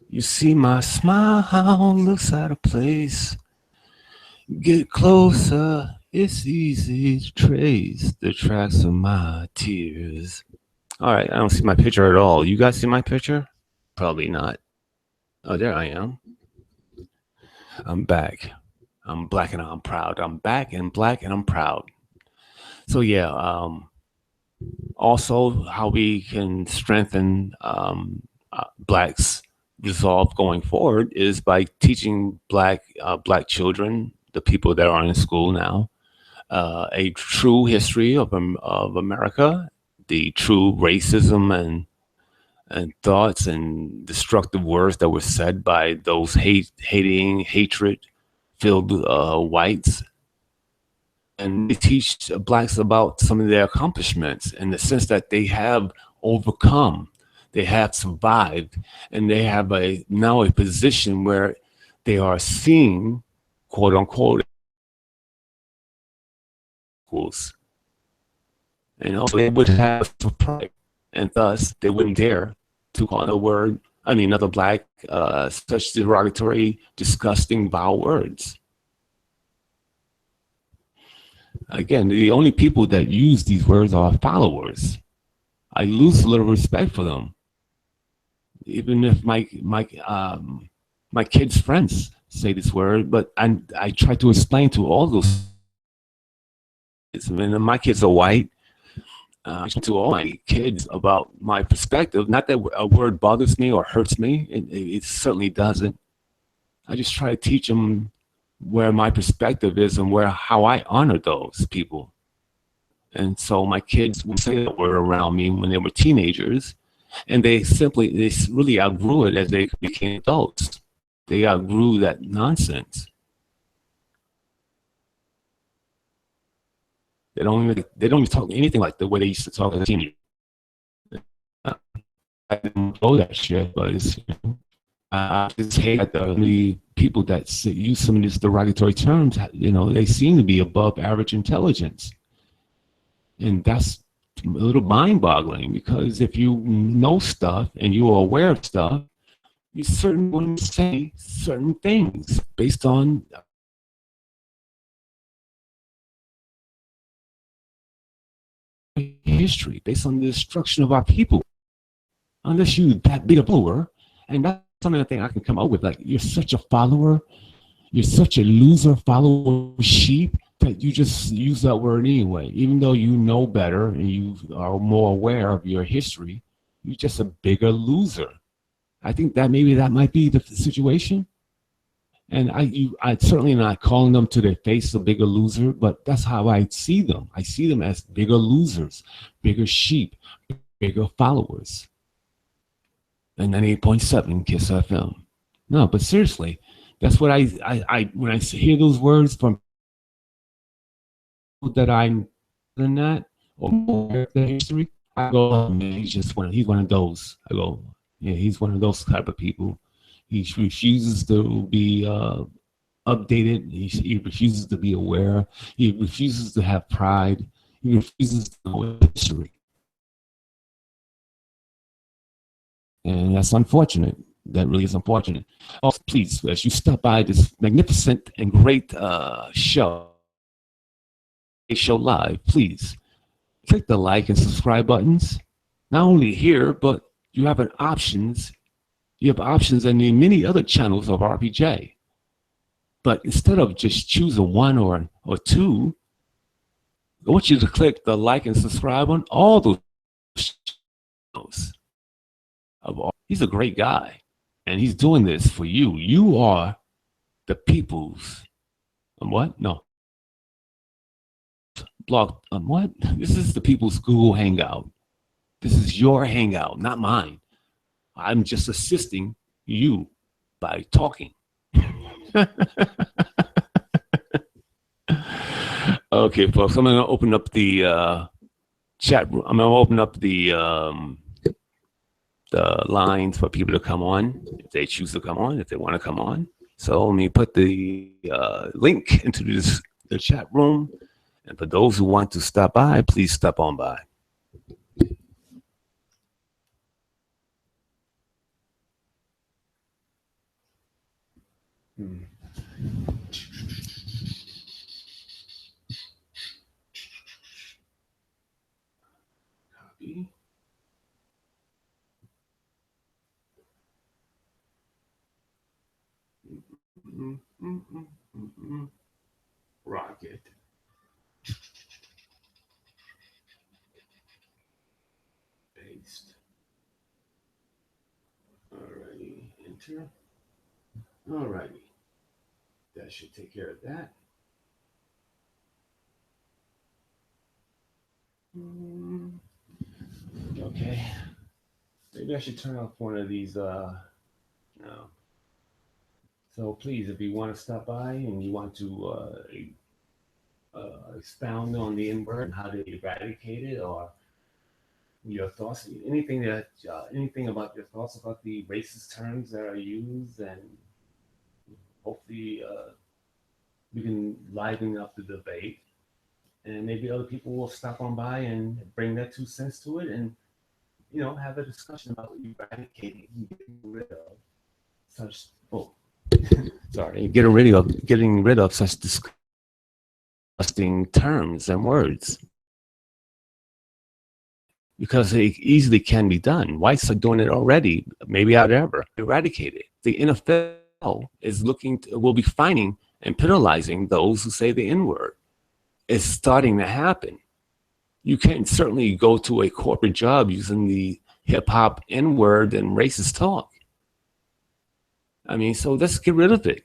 You see my smile looks out of place. Get closer, it's easy to trace the tracks of my tears. All right, I don't see my picture at all. You guys see my picture? Probably not. Oh, there I am. I'm back. I'm black and I'm proud. I'm back and black and I'm proud. So yeah, also how we can strengthen blacks' resolve going forward is by teaching black children, the people that are in school now, a true history of America, the true racism and thoughts and destructive words that were said by those hatred filled whites, and they teach blacks about some of their accomplishments in the sense that they have overcome, they have survived, and they have now a position where they are seen, quote unquote, equals. And also they would have some pride, and thus they wouldn't dare to call another black, such derogatory, disgusting, vile words. Again, the only people that use these words are followers. I lose a little respect for them. Even if my kids' friends say this word, but I try to explain to all those kids. I mean, my kids are white. To all my kids about my perspective. Not that a word bothers me or hurts me. It certainly doesn't. I just try to teach them where my perspective is and how I honor those people. And so my kids would say that word around me when they were teenagers, and they really outgrew it as they became adults. They outgrew that nonsense. They don't even talk anything like the way they used to talk as a teenager. I didn't know that shit, but I just hate that the people that use some of these derogatory terms, they seem to be above average intelligence. And that's a little mind-boggling, because if you know stuff and you are aware of stuff, you certainly wouldn't say certain things based on history, based on the destruction of our people. Unless you that big a follower, and that's something I can come up with. Like, you're such a follower, you're such a loser follower sheep that you just use that word anyway, even though you know better and you are more aware of your history. You're just a bigger loser. I think that maybe that might be the situation. And I certainly not calling them to their face a bigger loser, but that's how I see them. I see them as bigger losers, bigger sheep, bigger followers. And 98.7 Kiss FM. No, but seriously, that's what I when I hear those words from people that I'm than that or more their history, I go, oh, man, he's one of those. I go, yeah, he's one of those type of people. He refuses to be updated. He refuses to be aware. He refuses to have pride. He refuses to know history. And that's unfortunate. That really is unfortunate. Also, please, as you stop by this magnificent and great show live, please click the like and subscribe buttons. Not only here, but you have options. You have options in the many other channels of RPJ. But instead of just choosing one or two, I want you to click the like and subscribe on all those channels. He's a great guy, and he's doing this for you. You are the people's what? No. Blog what? This is the people's Google Hangout. This is your hangout, not mine. I'm just assisting you by talking. Okay, folks, I'm going to open up the chat room. I'm going to open up the lines for people to come on, if they choose to come on, if they want to come on. So let me put the link into the chat room. And for those who want to stop by, please stop on by. Hmm. Copy. Mm, mm, mm, mm, mm. Rocket. Paste. Alrighty. Enter. Alrighty. That should take care of that. Mm, okay. Maybe I should turn off one of these. No. So please, if you want to stop by and you want to expound on the N word and how to eradicate it, or your thoughts, anything about your thoughts about the racist terms that are used, and hopefully we can liven up the debate, and maybe other people will stop on by and bring their 2 cents to it, and have a discussion about eradicating, getting rid of such. Oh, sorry, getting rid of such disgusting terms and words, because it easily can be done. Whites are doing it already, maybe out ever eradicate it. The NFL will be fining and penalizing those who say the N word. It's starting to happen. You can certainly go to a corporate job using the hip hop N word and racist talk. I mean, so let's get rid of it.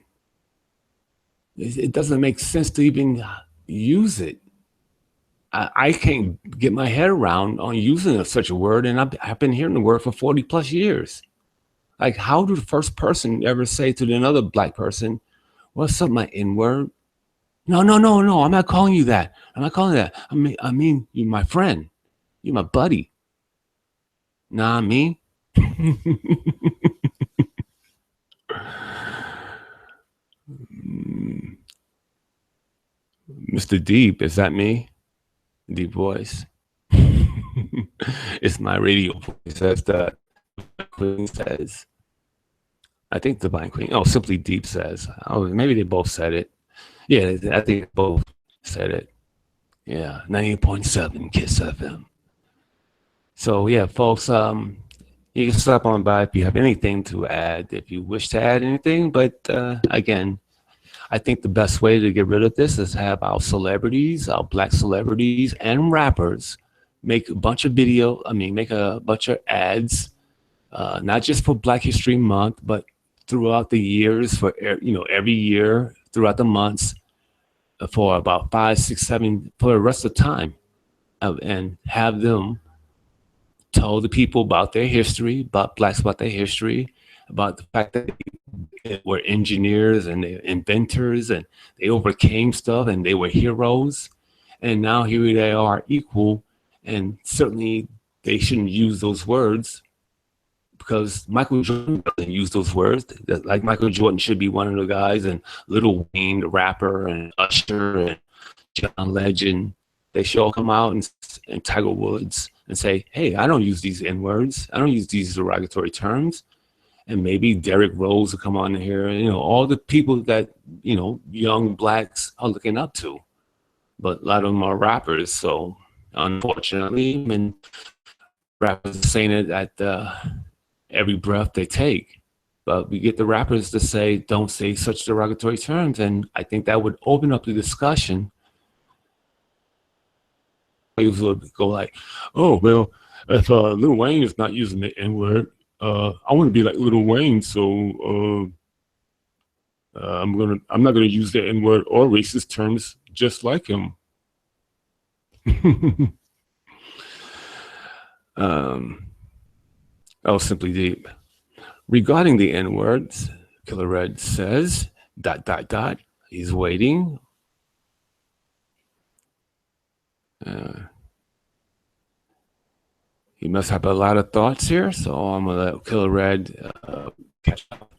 It doesn't make sense to even use it. I can't get my head around on using such a word, and I've been hearing the word for 40 plus years. Like, how do the first person ever say to another black person, "What's up, my N word?" No, no, no, no. I'm not calling you that. I'm not calling you that. I mean, you're my friend. You're my buddy. Nah, me. Mr. Deep, is that me? Deep voice. It's my radio voice, as the Queen says. I think Divine Queen. Oh, Simply Deep says. Oh, maybe they both said it. Yeah, I think they both said it. Yeah, 98.7 Kiss FM. So yeah, folks, you can stop on by if you have anything to add, if you wish to add anything. But again, I think the best way to get rid of this is have our celebrities, our black celebrities and rappers make a bunch of make a bunch of ads, not just for Black History Month, but throughout the years, for every year throughout the months, for about 5, 6, 7, for the rest of the time, and have them tell the people about their history, about blacks, about their history, about the fact that they were engineers and they inventors and they overcame stuff and they were heroes. And now here they are equal. And certainly they shouldn't use those words, because Michael Jordan doesn't use those words. Like, Michael Jordan should be one of the guys, and Lil Wayne, the rapper, and Usher, and John Legend, they should all come out, and Tiger Woods, and say, hey, I don't use these N words. I don't use these derogatory terms. And maybe Derrick Rose will come on here, all the people that, young blacks are looking up to. But a lot of them are rappers. So unfortunately, rappers are saying it at every breath they take. But we get the rappers to say, don't say such derogatory terms. And I think that would open up the discussion. They would go like, oh, well, if Lil Wayne is not using the N word, I want to be like Lil Wayne, so I'm not gonna use the N word or racist terms just like him. Oh, Simply Deep. Regarding the N words, Killer Red says, ... He's waiting. He must have a lot of thoughts here, so I'm gonna let Killer Red catch up.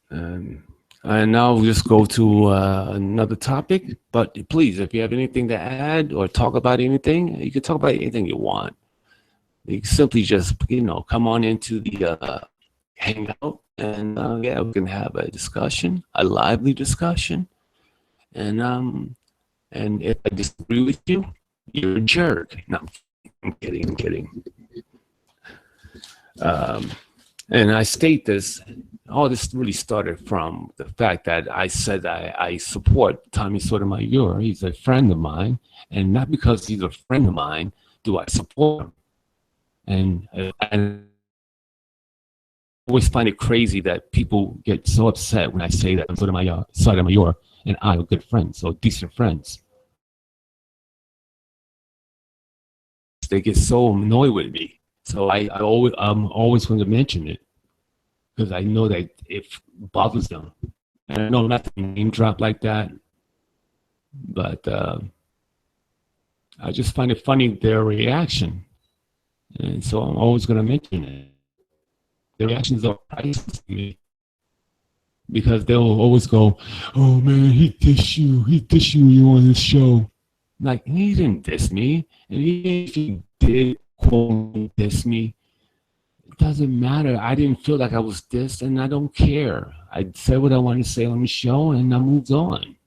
And now we'll just go to another topic. But please, if you have anything to add or talk about anything, you can talk about anything you want. You can simply just, come on into the hangout and yeah, we can have a discussion, a lively discussion, and if I disagree with you, you're a jerk. No, I'm kidding. I'm kidding. Um, and I state this. All this really started from the fact that I said I support Tommy Sotomayor. He's a friend of mine, and not because he's a friend of mine do I support him. And I always find it crazy that people get so upset when I say that Sotomayor and I are good friends, or decent friends. They get so annoyed with me. So I'm always going to mention it because I know that it bothers them. And I know not to name drop like that, but I just find it funny their reaction, and so I'm always going to mention it. Their reactions are priceless to me because they'll always go, "Oh man, he dissed you on his show." Like, he didn't diss me, and even if he did quote diss me, it doesn't matter. I didn't feel like I was dissed, and I don't care. I said what I wanted to say on the show, and I moved on.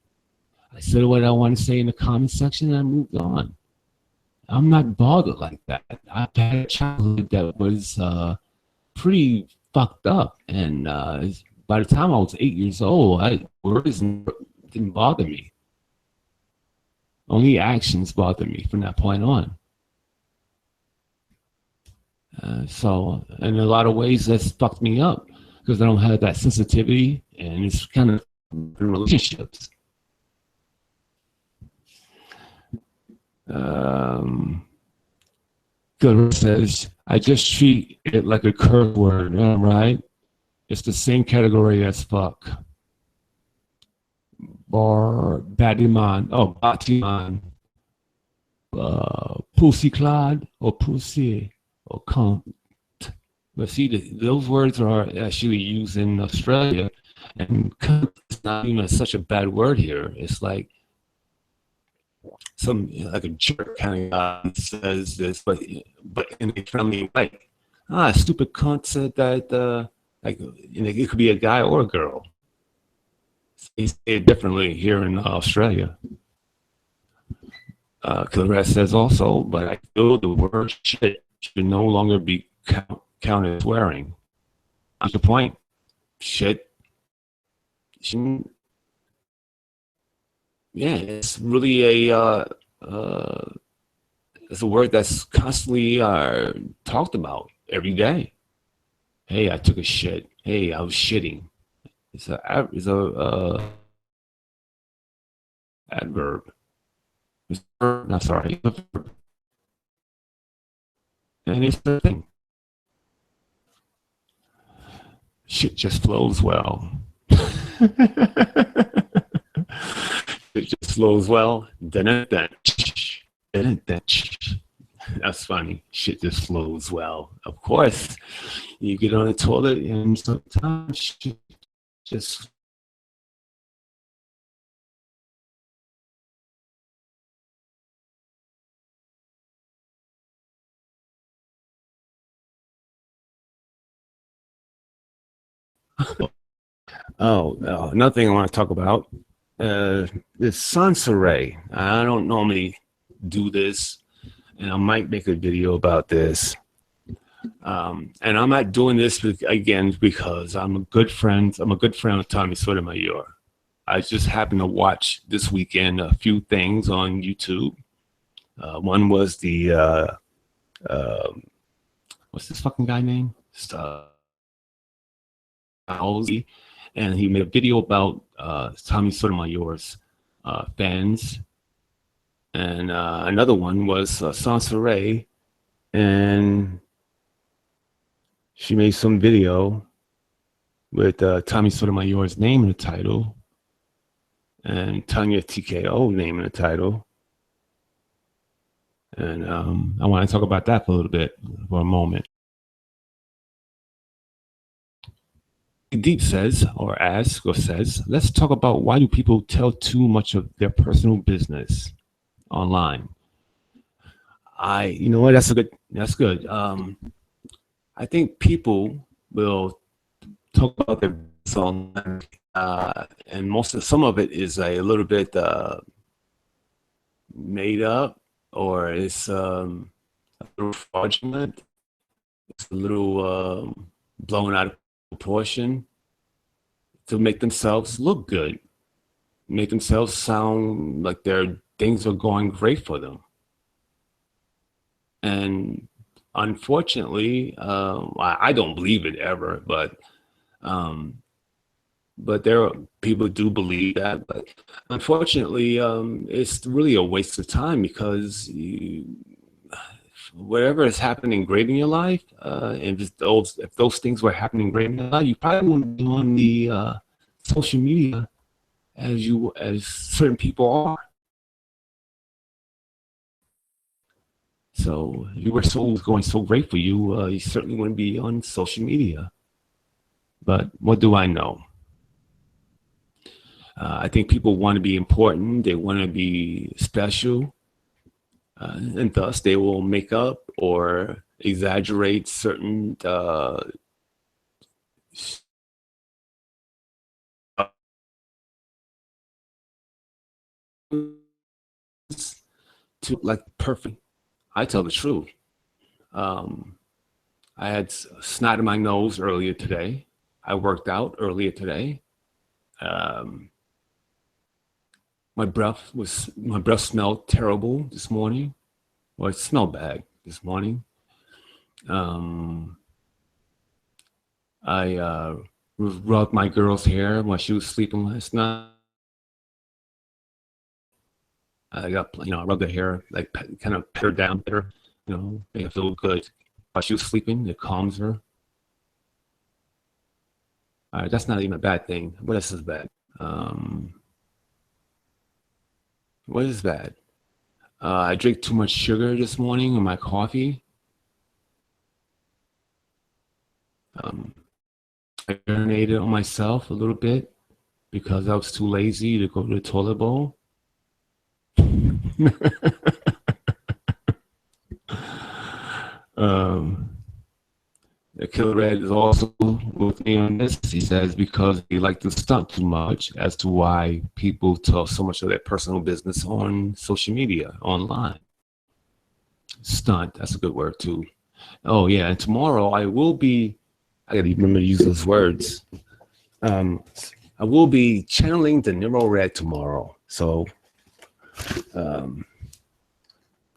I said what I wanted to say in the comment section, and I moved on. I'm not bothered like that. I've had a childhood that was pretty fucked up, and by the time I was 8 years old, words didn't bother me. Only actions bothered me from that point on. So, in a lot of ways, that's fucked me up because I don't have that sensitivity, and it's kind of in relationships. Good says, I just treat it like a curse word, right? It's the same category as fuck. Batiman, pussy clod, or pussy, or cunt. But see, those words are actually used in Australia, and cunt is not even such a bad word here. It's like like a jerk kind of says this, but in a friendly way. Stupid cunt said that. Like, it could be a guy or a girl. They say it differently here in Australia. Clarette says also, but I feel the word shit should no longer be counted as swearing. What's the point? Shit. Yeah, it's really it's a word that's constantly talked about every day. Hey, I took a shit. Hey, I was shitting. It's a adverb. I'm sorry. And it's the thing. Shit just flows well. It just flows well. That's funny. Shit just flows well. Of course, you get on the toilet and sometimes shit just. Another thing I want to talk about is Sansaray. I don't normally do this, and I might make a video about this. And I'm not doing this again because I'm a good friend. I'm a good friend of Tommy Sotomayor. I just happened to watch this weekend a few things on YouTube. One was the what's this fucking guy name? And he made a video about Tommy Sotomayor's fans. And another one was Sansaray, and she made some video with Tommy Sotomayor's name in the title and Tanya TKO name in the title. And I want to talk about that for a little bit, for a moment. Deep says, or asks, or says, let's talk about why do people tell too much of their personal business online. You know what, that's good. I think people will talk about their business online, and some of it is a little bit made up, or it's a little fraudulent. It's a little blown out of proportion to make themselves look good, make themselves sound like things are going great for them. And unfortunately, I don't believe it ever, um, but there are people who do believe that. But unfortunately, it's really a waste of time because whatever is happening great in your life, and if those things were happening great in your life, you probably wouldn't be on the social media as certain people are. So if you were going so great for you, you certainly wouldn't be on social media. But what do I know? I think people want to be important. They want to be special. And thus they will make up or exaggerate certain to like perfect. I tell the truth. Um, I had snot in my nose earlier today. I worked out earlier today. Um, my breath smelled terrible this morning. Well, it smelled bad this morning. I rubbed my girl's hair while she was sleeping last night. I rubbed her hair, like kind of pat her down better, make her feel good. While she was sleeping, it calms her. All right, that's not even a bad thing. What else is bad? What is bad? I drank too much sugar this morning in my coffee. I urinated on myself a little bit because I was too lazy to go to the toilet bowl. The Killer Red is also with me on this. He says because they like to stunt too much as to why people tell so much of their personal business on social media, online. Stunt, that's a good word too. Oh yeah, and tomorrow I gotta remember to use those words. I will be channeling the Nero Red tomorrow. So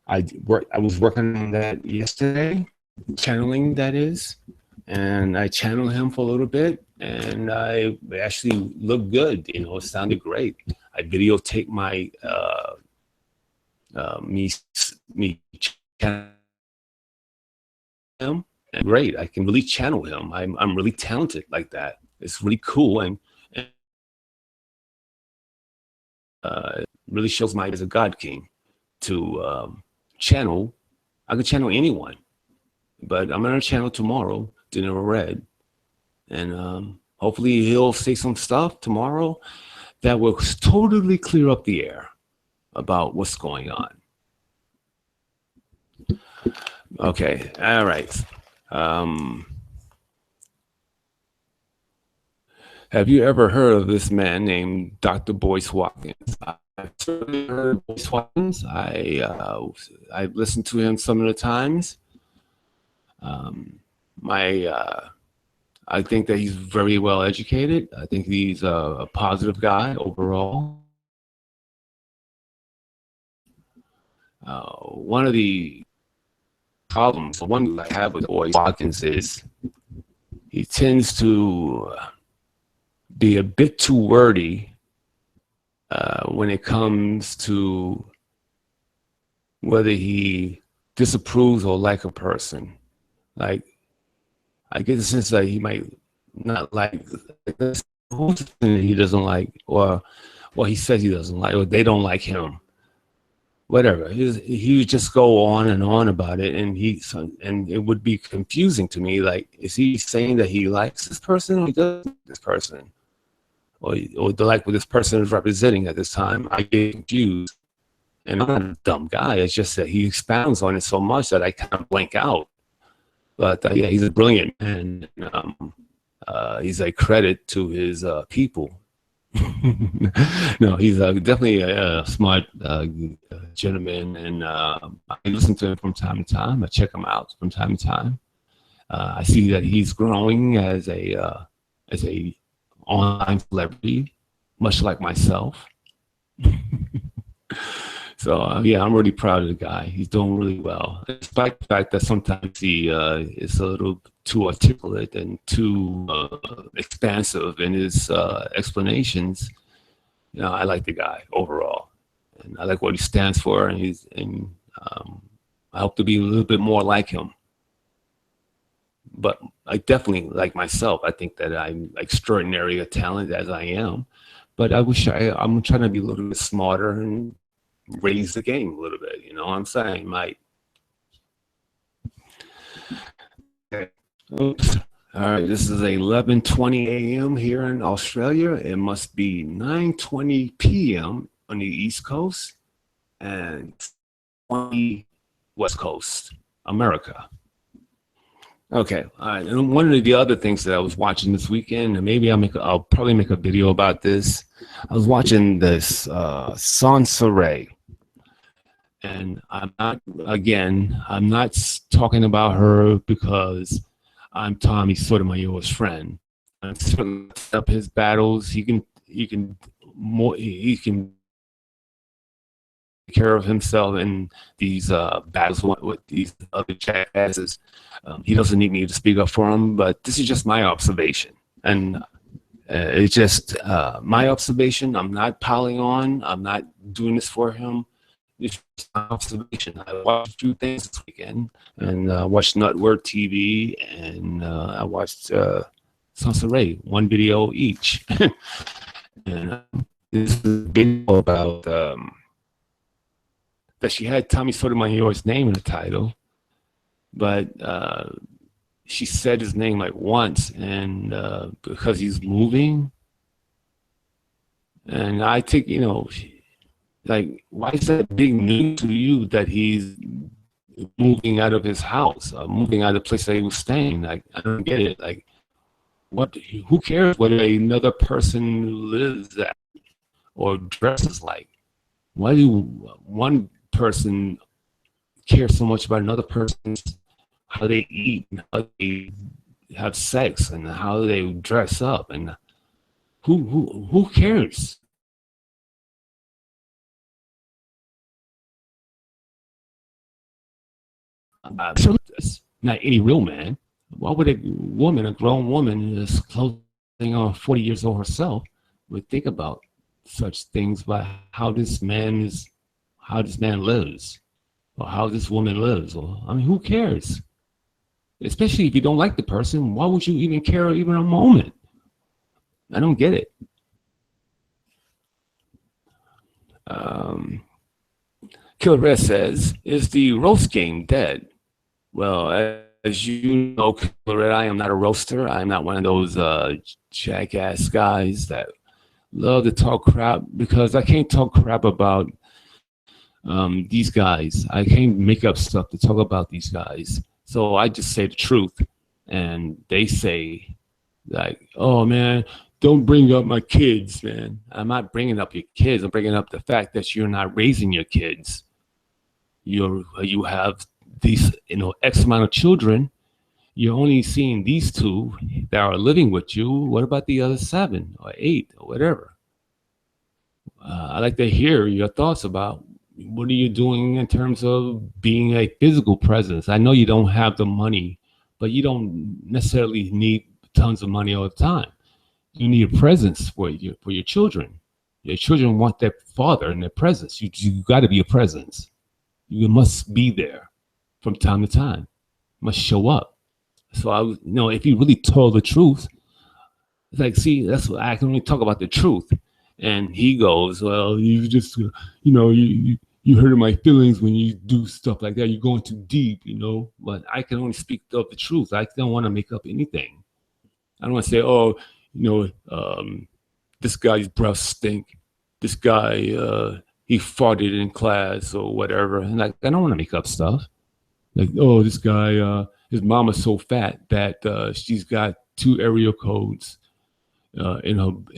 I was working on that yesterday, channeling that is, and I channeled him for a little bit, and I actually looked good. It sounded great. I videotaped my me channeling him, and great. I can really channel him. I'm really talented like that. It's really cool, and really shows my as a God King to channel. I can channel anyone, but I'm gonna channel tomorrow, Dinner Red, and hopefully he'll say some stuff tomorrow that will totally clear up the air about what's going on. Okay, all right. Have you ever heard of this man named Dr. Boyce Watkins? I've certainly heard of Boyce Watkins. I've listened to him some of the times. I think that he's very well educated. I think he's a positive guy overall. One of the problems, one I have with Boyce Watkins is he tends to be a bit too wordy when it comes to whether he disapproves or like a person. Like, I get the sense that he might not like this he doesn't like, or he says he doesn't like, or they don't like him. Whatever. He would just go on and on about it, and it would be confusing to me. Like, is he saying that he likes this person or he doesn't like this person? Or the like what this person is representing at this time? I get confused. And I'm not a dumb guy. It's just that he expounds on it so much that I kind of blank out. But yeah, he's a brilliant man. He's a credit to his people. No, he's definitely a smart gentleman, and I listen to him from time to time. I check him out from time to time. I see that he's growing as a online celebrity, much like myself. So yeah, I'm really proud of the guy. He's doing really well, despite the fact that sometimes he is a little too articulate and too expansive in his explanations. You know, I like the guy overall, and I like what he stands for, and I hope to be a little bit more like him. But I definitely, like myself, I think that I'm extraordinary a talent as I am. But I'm trying to be a little bit smarter and raise the game a little bit. You know what I'm saying, Mike? Okay. Oops. All right, this is 11:20 a.m. here in Australia. It must be 9:20 p.m. on the East Coast and 20 West Coast, America. Okay, all right. And one of the other things that I was watching this weekend, and maybe I'll probably make a video about this. I was watching this Sansa, and I'm not talking about her because I'm Tommy Sotomayor's friend. I'm setting up his battles. He can take care of himself in these battles with these other jackasses. He doesn't need me to speak up for him, but this is just my observation, and it's just my observation. I'm not piling on. I'm not doing this for him. It's just my observation. I watched a few things this weekend, and watched Nutword TV, and I watched Sansa, one video each. And this is a video about that she had Tommy Sotomayor's name in the title, but she said his name like once, and because he's moving, and I think, like, why is that big news to you that he's moving out of his house, moving out of the place that he was staying? Like, I don't get it. Like, what? Who cares whether another person lives at or dresses like? Why do one person care so much about another person's how they eat, and how they have sex, and how they dress up, and who cares? Not any real man. Why would a grown woman, is closing on 40 years old herself, would think about such things about how this man lives, or how this woman lives? Or, I mean, who cares? Especially if you don't like the person, why would you even care even a moment? I don't get it. Killer Red says, is the roast game dead? Well, as you know, Killer Red, I am not a roaster. I'm not one of those jackass guys that love to talk crap, because I can't talk crap about these guys. I can't make up stuff to talk about these guys. So I just say the truth, and they say, like, oh man, don't bring up my kids, man. I'm not bringing up your kids. I'm bringing up the fact that you're not raising your kids. You have these, X amount of children. You're only seeing these two that are living with you. What about the other 7 or 8 or whatever? I'd like to hear your thoughts about what are you doing in terms of being a physical presence. I know you don't have the money, but you don't necessarily need tons of money all the time. You need a presence for your children. Your children want their father and their presence. You got to be a presence. You must be there from time to time. You must show up. So if you really told the truth, it's like, see, that's what I can only talk about, the truth. And he goes, well, you just, you hurt my feelings when you do stuff like that. You're going too deep, But I can only speak of the truth. I don't want to make up anything. I don't want to say, oh, this guy's breath stink. This guy, he farted in class or whatever. And like, I don't want to make up stuff. Like, oh, this guy, his mama's so fat that she's got 2 area codes in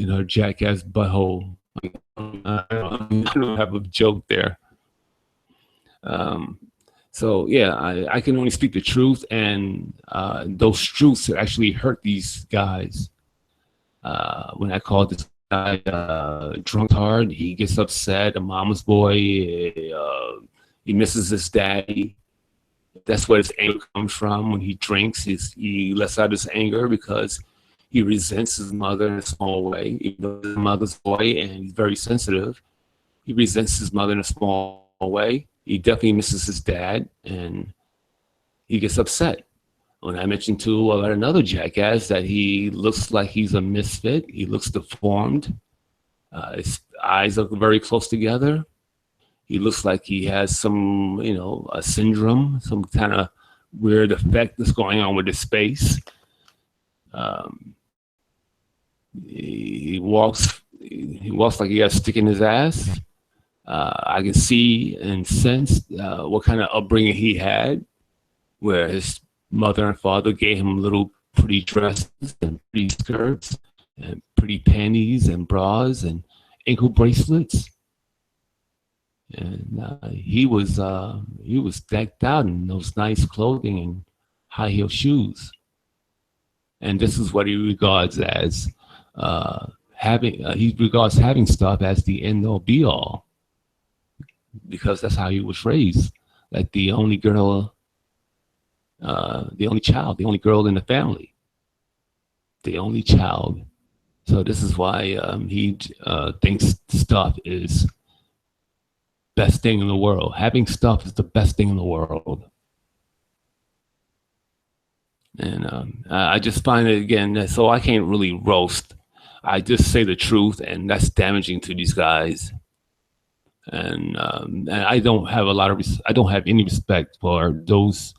her jackass butthole. I don't have a joke there. So yeah, I can only speak the truth, and those truths actually hurt these guys. When I call this guy drunk hard, he gets upset. A mama's boy, he misses his daddy. That's where his anger comes from. When he drinks, he lets out his anger because he resents his mother in a small way. Even though he's a mother's boy and he's very sensitive, he resents his mother in a small way. He definitely misses his dad, and he gets upset. When I mentioned to another jackass that he looks like he's a misfit, he looks deformed. His eyes are very close together. He looks like he has some, a syndrome, some kind of weird effect that's going on with his face. He walks like he got a stick in his ass. I can see and sense what kind of upbringing he had, where his mother and father gave him little pretty dresses and pretty skirts and pretty panties and bras and ankle bracelets. And he was decked out in those nice clothing and high heel shoes. And this is what he regards as having stuff as the end all be all, because that's how he was raised, like the only girl, the only child, the only girl in the family, the only child. So this is why he thinks stuff is best thing in the world. Having stuff is the best thing in the world. And I just find it again that, so I can't really roast. I just say the truth, and that's damaging to these guys. And I don't have I don't have any respect for those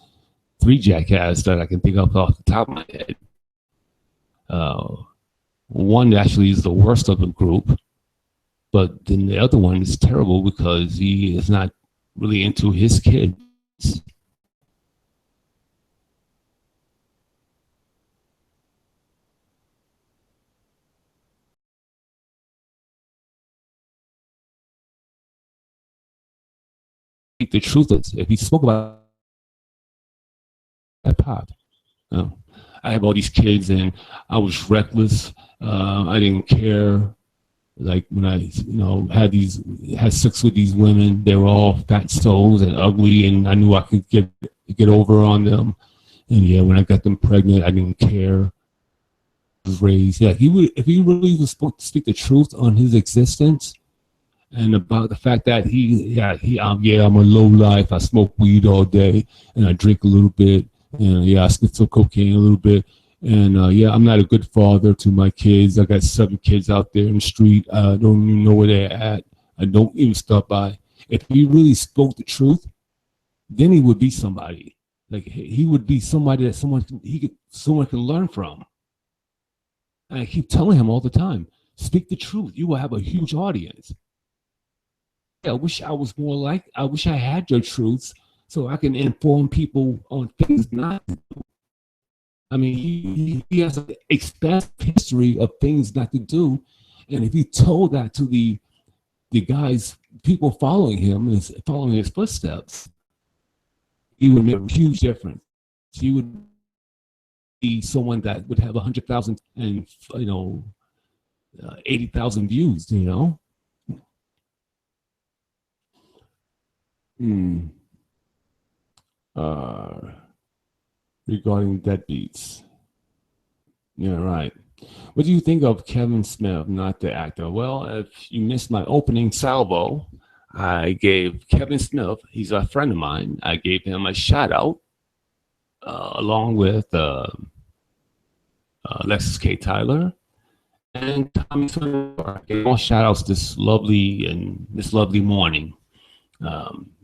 3 jackasses that I can think of off the top of my head. One actually is the worst of the group, but then the other one is terrible because he is not really into his kids. The truth is, if he spoke about that pop, I have all these kids and I was reckless. I didn't care. Like when I, had sex with these women, they were all fat souls and ugly, and I knew I could get over on them. And yeah, when I got them pregnant, I didn't care. I was raised. Yeah, if he really was supposed to speak the truth on his existence, and about the fact that I'm a low life. I smoke weed all day, and I drink a little bit, and I sniff some cocaine a little bit, and I'm not a good father to my kids. I got 7 kids out there in the street. I don't even know where they're at. I don't even stop by. If he really spoke the truth, then he would be somebody. Like he would be somebody that someone can learn from. And I keep telling him all the time, speak the truth. You will have a huge audience. I wish I was I wish I had your truths so I can inform people on things not to do. I mean, he has an expansive history of things not to do. And if he told that to the guys, people following him and following his footsteps, he would make a huge difference. He would be someone that would have 100,000 and 80,000 views, Regarding deadbeats. Yeah, right. What do you think of Kevin Smith, not the actor? Well, if you missed my opening salvo, I gave Kevin Smith, he's a friend of mine, I gave him a shout out along with Alexis K. Tyler and Tommy Sotomayor. I gave all shout outs this lovely morning.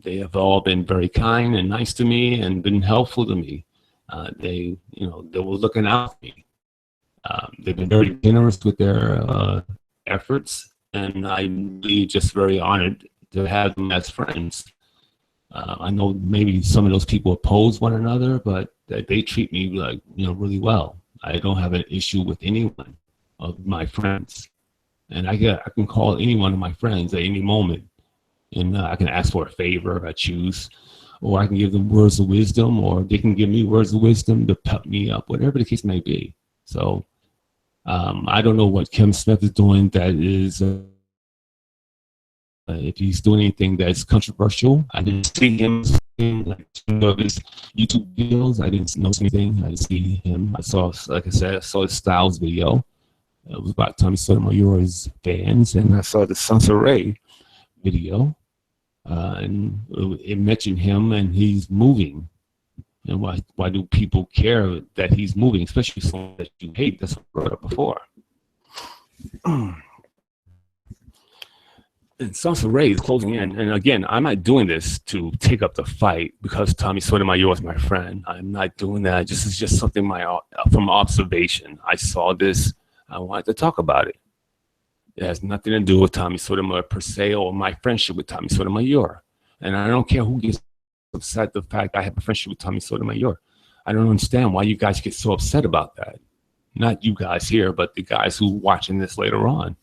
They have all been very kind and nice to me and been helpful to me. They were looking out for me. They've been very generous with their efforts, and I'm really just very honored to have them as friends. I know maybe some of those people oppose one another, but they treat me really well. I don't have an issue with anyone of my friends. And I can call any one of my friends at any moment, and I can ask for a favor if I choose, or I can give them words of wisdom, or they can give me words of wisdom to pep me up, whatever the case may be. So I don't know what Kim Smith is doing that is, if he's doing anything that's controversial. I didn't see him like some of his YouTube videos. I didn't know anything. I didn't see him. I saw, like I said, I saw his Styles video. It was about Tommy Sotomayor's fans, and I saw the Sansa Ray video, and it mentioned him, and he's moving. And why do people care that he's moving, especially someone that you hate? That's what I brought up before. And Sansa Ray is closing in, and again, I'm not doing this to take up the fight because Tommy Sotomayor is my friend. I'm not doing that. This is just something from observation. I saw this. I wanted to talk about it. It has nothing to do with Tommy Sotomayor per se, or my friendship with Tommy Sotomayor. And I don't care who gets upset at the fact I have a friendship with Tommy Sotomayor. I don't understand why you guys get so upset about that. Not you guys here, but the guys who are watching this later on.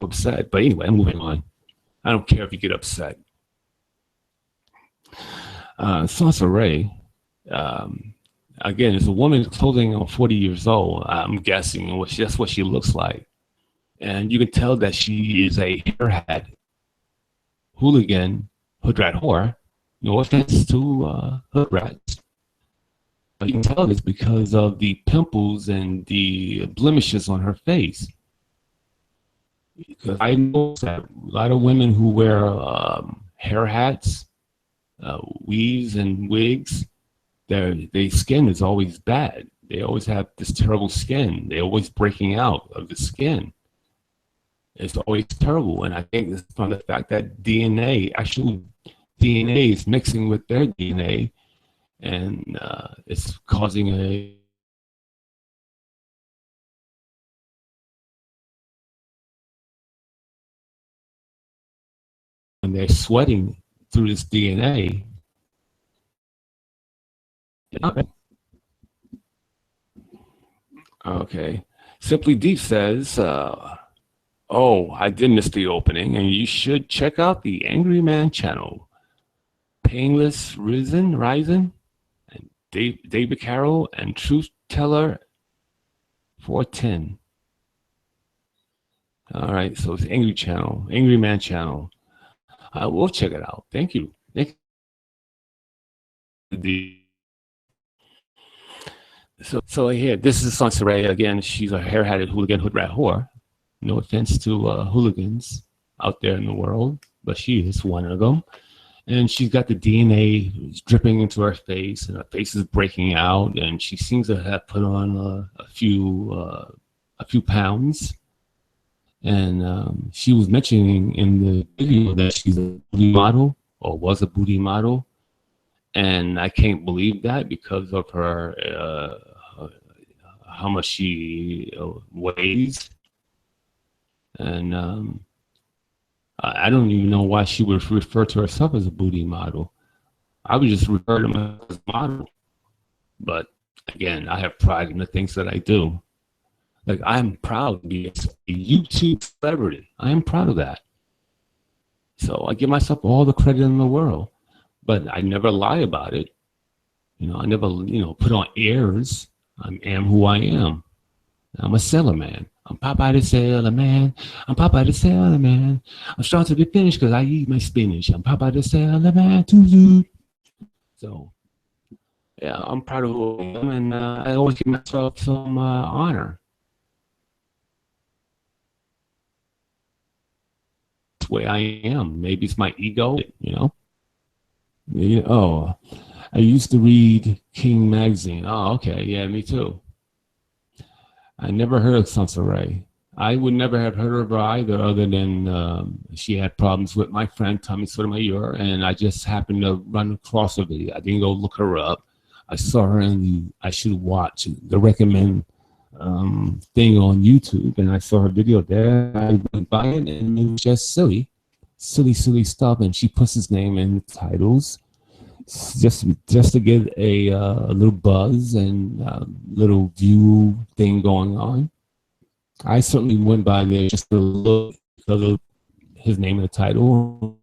Upset. But anyway, I'm moving on. I don't care if you get upset. Sansa Ray, again, is a woman clothing on 40 years old. I'm guessing that's what she looks like. And you can tell that she is a hairhead, hooligan, hood rat whore. No offense to hood rats. But you can tell it's because of the pimples and the blemishes on her face. Because I know that a lot of women who wear hair hats, weaves and wigs, their skin is always bad. They always have this terrible skin. They're always breaking out of the skin. It's always terrible. And I think it's from the fact that actual DNA is mixing with their DNA, and it's causing a when they're sweating through this DNA. Okay. Simply Deep says, oh, I did miss the opening, and you should check out the Angry Man channel. Painless Rising, and David Carroll, and Truth Teller 410. All right, so it's Angry Man channel. We'll check it out. Thank you. So here, this is Sansa Ray again. She's a hair-hatted hooligan, hood rat whore. No offense to hooligans out there in the world, but she is one of them. And she's got the DNA dripping into her face, and her face is breaking out, and she seems to have put on a few pounds. And she was mentioning in the video that she's a booty model, or was a booty model. And I can't believe that because of her, how much she weighs. And I don't even know why she would refer to herself as a booty model. I would just refer to myself as a model. But again, I have pride in the things that I do. Like, I'm proud to be a YouTube celebrity. I am proud of that. So I give myself all the credit in the world, but I never lie about it. I never, put on airs. I am who I am. I'm a sailor man. I'm Popeye the Sailor Man. I'm Popeye the Sailor Man. I'm strong to be finished because I eat my spinach. I'm Popeye the Sailor Man. So, yeah, I'm proud of who I am, and I always give myself some honor. That's the way I am. Maybe it's my ego, Oh, I used to read King magazine. Oh, okay. Yeah, me too. I never heard of Sansa Ray. I would never have heard of her either, other than she had problems with my friend Tommy Sotomayor, and I just happened to run across her video. I didn't go look her up. I saw her in the I should watch the recommend thing on YouTube, and I saw her video there. I went by it, and it was just silly stuff. And she puts his name in the titles, just to get a little buzz and little view thing going on. I certainly went by there just to look because of his name and the title.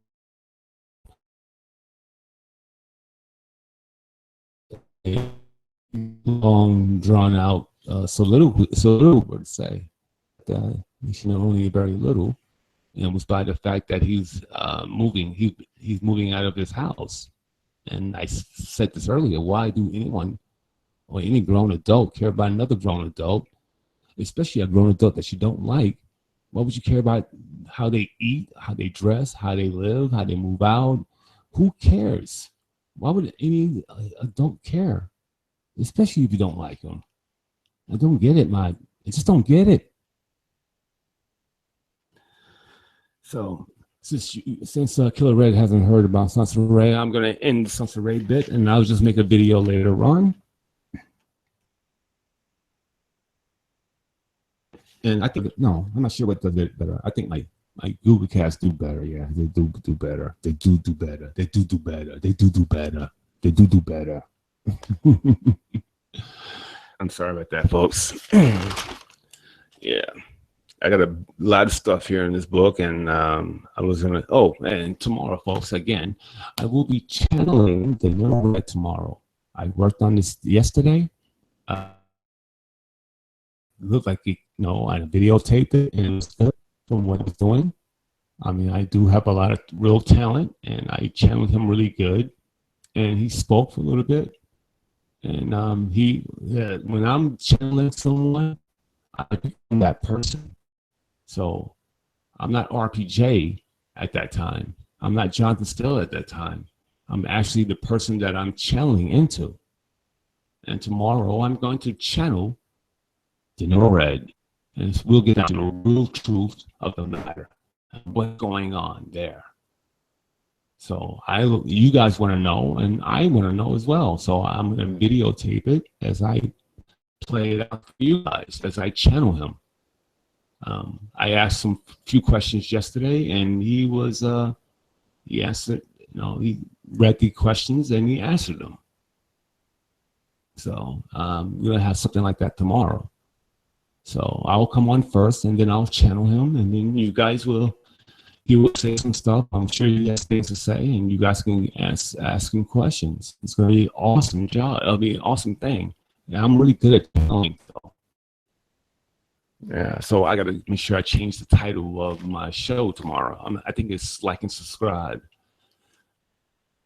A long drawn out soliloquy would say that he should know only very little, and it was by the fact that he's moving. He's moving out of his house. And I said this earlier, why do anyone or any grown adult care about another grown adult, especially a grown adult that you don't like? Why would you care about how they eat, how they dress, how they live, how they move out? Who cares? Why would any adult care, especially if you don't like them? I don't get it, I just don't get it. So since Killer Red hasn't heard about Sons of Ray, I'm going to end the Sons of Ray bit, and I'll just make a video later on. And I think, no, I'm not sure what does it better. I think my Google Cast do better. Yeah, they do better. They do better. They do better. They do better. They do better. I'm sorry about that, folks. Yeah. I got a lot of stuff here in this book, and I was gonna. Oh, and tomorrow, folks, again, I will be channeling the Little Red tomorrow. I worked on this yesterday. Looked like it, I videotaped it, and it was good from what I was doing. I mean, I do have a lot of real talent, and I channeled him really good, and he spoke for a little bit. And when I'm channeling someone, I become that person. So I'm not RPJ at that time. I'm not Johnathan Steele at that time. I'm actually the person that I'm channeling into. And tomorrow I'm going to channel the Little Red, and we'll get down to the real truth of the matter, what's going on there. So you guys want to know, and I want to know as well. So I'm going to videotape it as I play it out for you guys, as I channel him. I asked him a few questions yesterday, and he answered, he read the questions and he answered them. So we're gonna have something like that tomorrow. So I'll come on first, and then I'll channel him, and then he will say some stuff. I'm sure he has things to say, and you guys can ask him questions. It's gonna be an awesome job. It'll be an awesome thing. And I'm really good at channeling, though. Yeah, so I got to make sure I change the title of my show tomorrow. I think it's Like and Subscribe.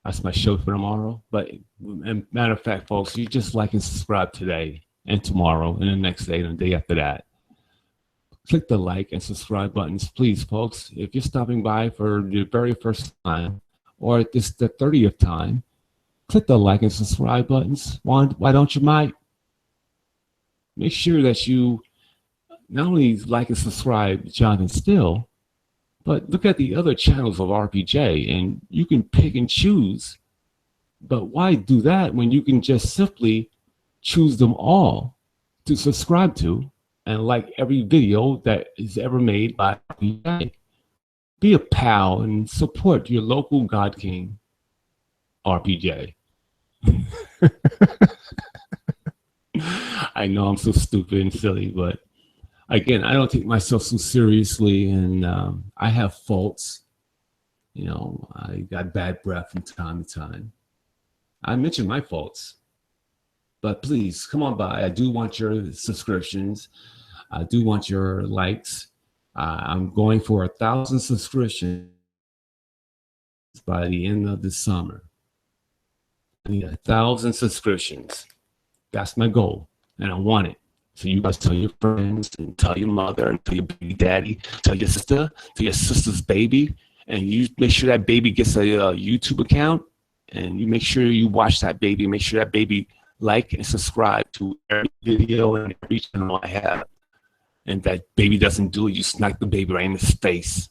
That's my show for tomorrow. But matter of fact, folks, you just like and subscribe today and tomorrow and the next day and the day after that. Click the like and subscribe buttons, please, folks. If you're stopping by for the very first time or this the 30th time, click the like and subscribe buttons. Why don't you, Mike? Make sure that you not only like and subscribe Johnathan Steele, but look at the other channels of RPJ, and you can pick and choose. But why do that when you can just simply choose them all to subscribe to and like every video that is ever made by RPJ? Be a pal and support your local God King, RPJ. I know I'm so stupid and silly, but again, I don't take myself so seriously, and I have faults. I got bad breath from time to time. I mention my faults, but please come on by. I do want your subscriptions. I do want your likes. I'm going for 1,000 subscriptions by the end of this summer. I need 1,000 subscriptions. That's my goal, and I want it. So you guys tell your friends and tell your mother and tell your baby daddy, tell your sister, tell your sister's baby, and you make sure that baby gets a YouTube account, and you make sure you watch that baby, make sure that baby like and subscribe to every video and every channel I have. And that baby doesn't do it, you smack the baby right in his face,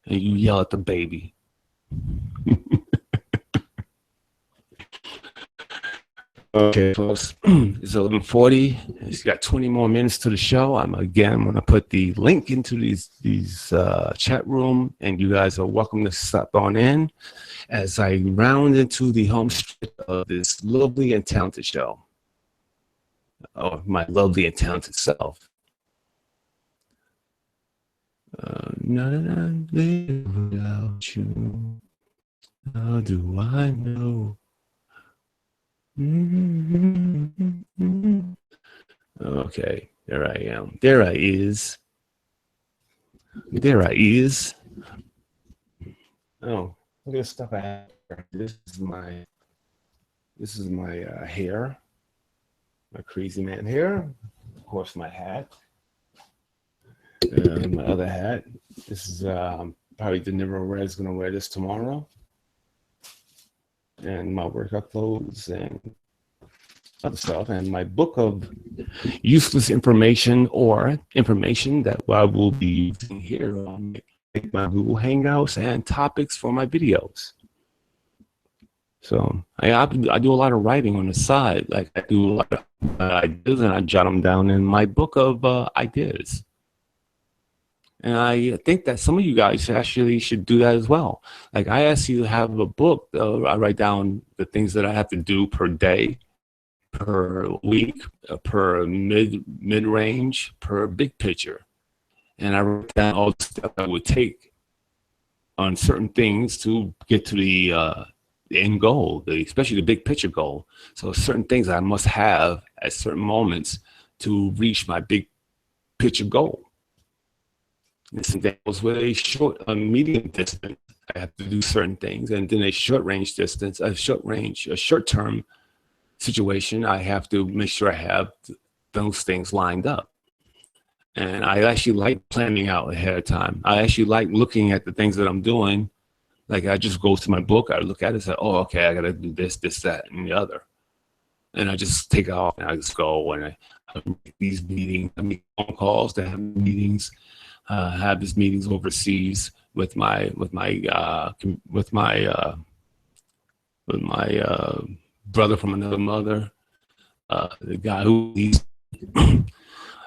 and you yell at the baby. Okay, folks, it's 11:40. It's got 20 more minutes to the show. I'm going to put the link into these chat room, and you guys are welcome to stop on in as I round into the home stretch of this lovely and talented show. Oh, my lovely and talented self. Not that I live without you. How do I know? Okay, there I am. There I is. There I is. Oh, look at the stuff I have here. This is my hair, my crazy man hair. Of course, my hat. My other hat. This is probably the never wear. Is gonna wear this tomorrow. And my workout clothes and other stuff, and my book of useless information or information that I will be using here on my Google Hangouts and topics for my videos. So I do a lot of writing on the side. Like I do a lot of ideas, and I jot them down in my book of ideas. And I think that some of you guys actually should do that as well. Like I actually have a book. I write down the things that I have to do per day, per week, per mid-range, per big picture. And I write down all the stuff I would take on certain things to get to the end goal, especially the big picture goal. So certain things I must have at certain moments to reach my big picture goal. This goes with a medium distance. I have to do certain things, and then a short term situation, I have to make sure I have those things lined up. And I actually like planning out ahead of time. I actually like looking at the things that I'm doing. Like I just go to my book, I look at it and say, oh, okay, I got to do this, that, and the other. And I just take off and I just go and I make these meetings, I make phone calls to have meetings. Have these meetings overseas with my brother from another mother, the guy who he's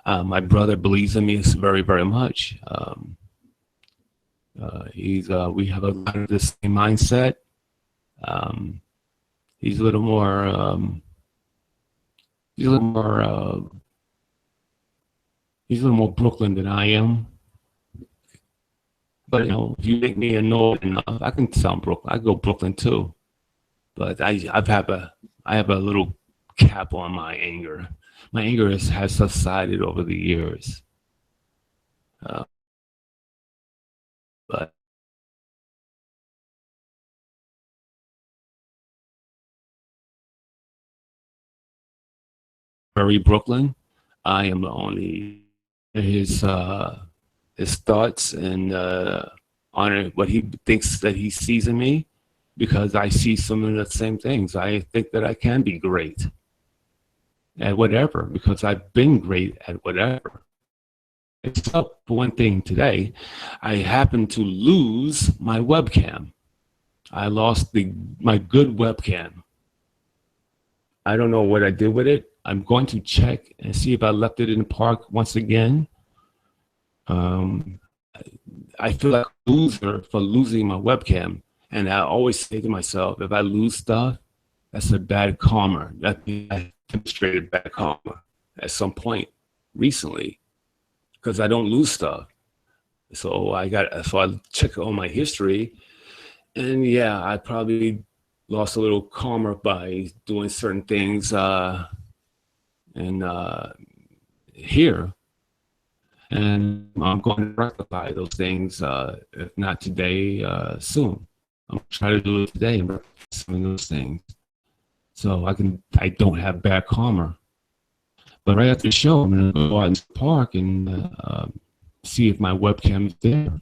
my brother believes in me very, very much. We have a lot of the same mindset. He's a little more Brooklyn than I am. But you know, if you make me annoyed enough, I can sound Brooklyn. I go Brooklyn too. But I have a little cap on my anger. My anger has subsided over the years. But very Brooklyn. I am only his thoughts and honor what he thinks that he sees in me, because I see some of the same things. I think that I can be great at whatever, because I've been great at whatever. Except for one thing today, I happened to lose my webcam. I lost my good webcam. I don't know what I did with it. I'm going to check and see if I left it in the park once again. I feel like a loser for losing my webcam. And I always say to myself, if I lose stuff, that's a bad karma. That means I demonstrated bad karma at some point recently, because I don't lose stuff. So I check on my history, and yeah, I probably lost a little karma by doing certain things here. And I'm going to rectify those things, if not today, soon. I'm going to try to do it today and rectify some of those things, so I don't have bad karma. But right after the show, I'm going to go out in the park and see if my webcam is there.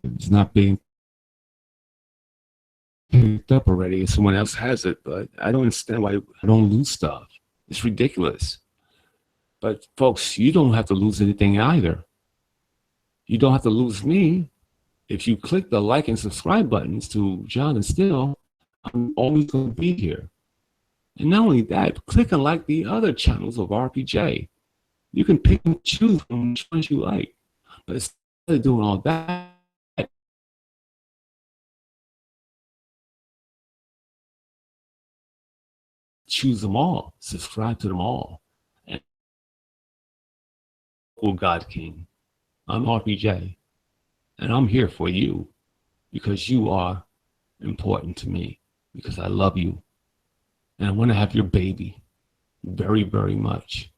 It's not being picked up already. Someone else has it, but I don't understand why I don't lose stuff. It's ridiculous. But folks, you don't have to lose anything either. You don't have to lose me. If you click the like and subscribe buttons to Johnathan Steele, I'm always going to be here. And not only that, click and like the other channels of RPJ. You can pick and choose from which ones you like. But instead of doing all that, choose them all, subscribe to them all. And oh God King, I'm RPJ, and I'm here for you because you are important to me, because I love you, and I want to have your baby very, very much.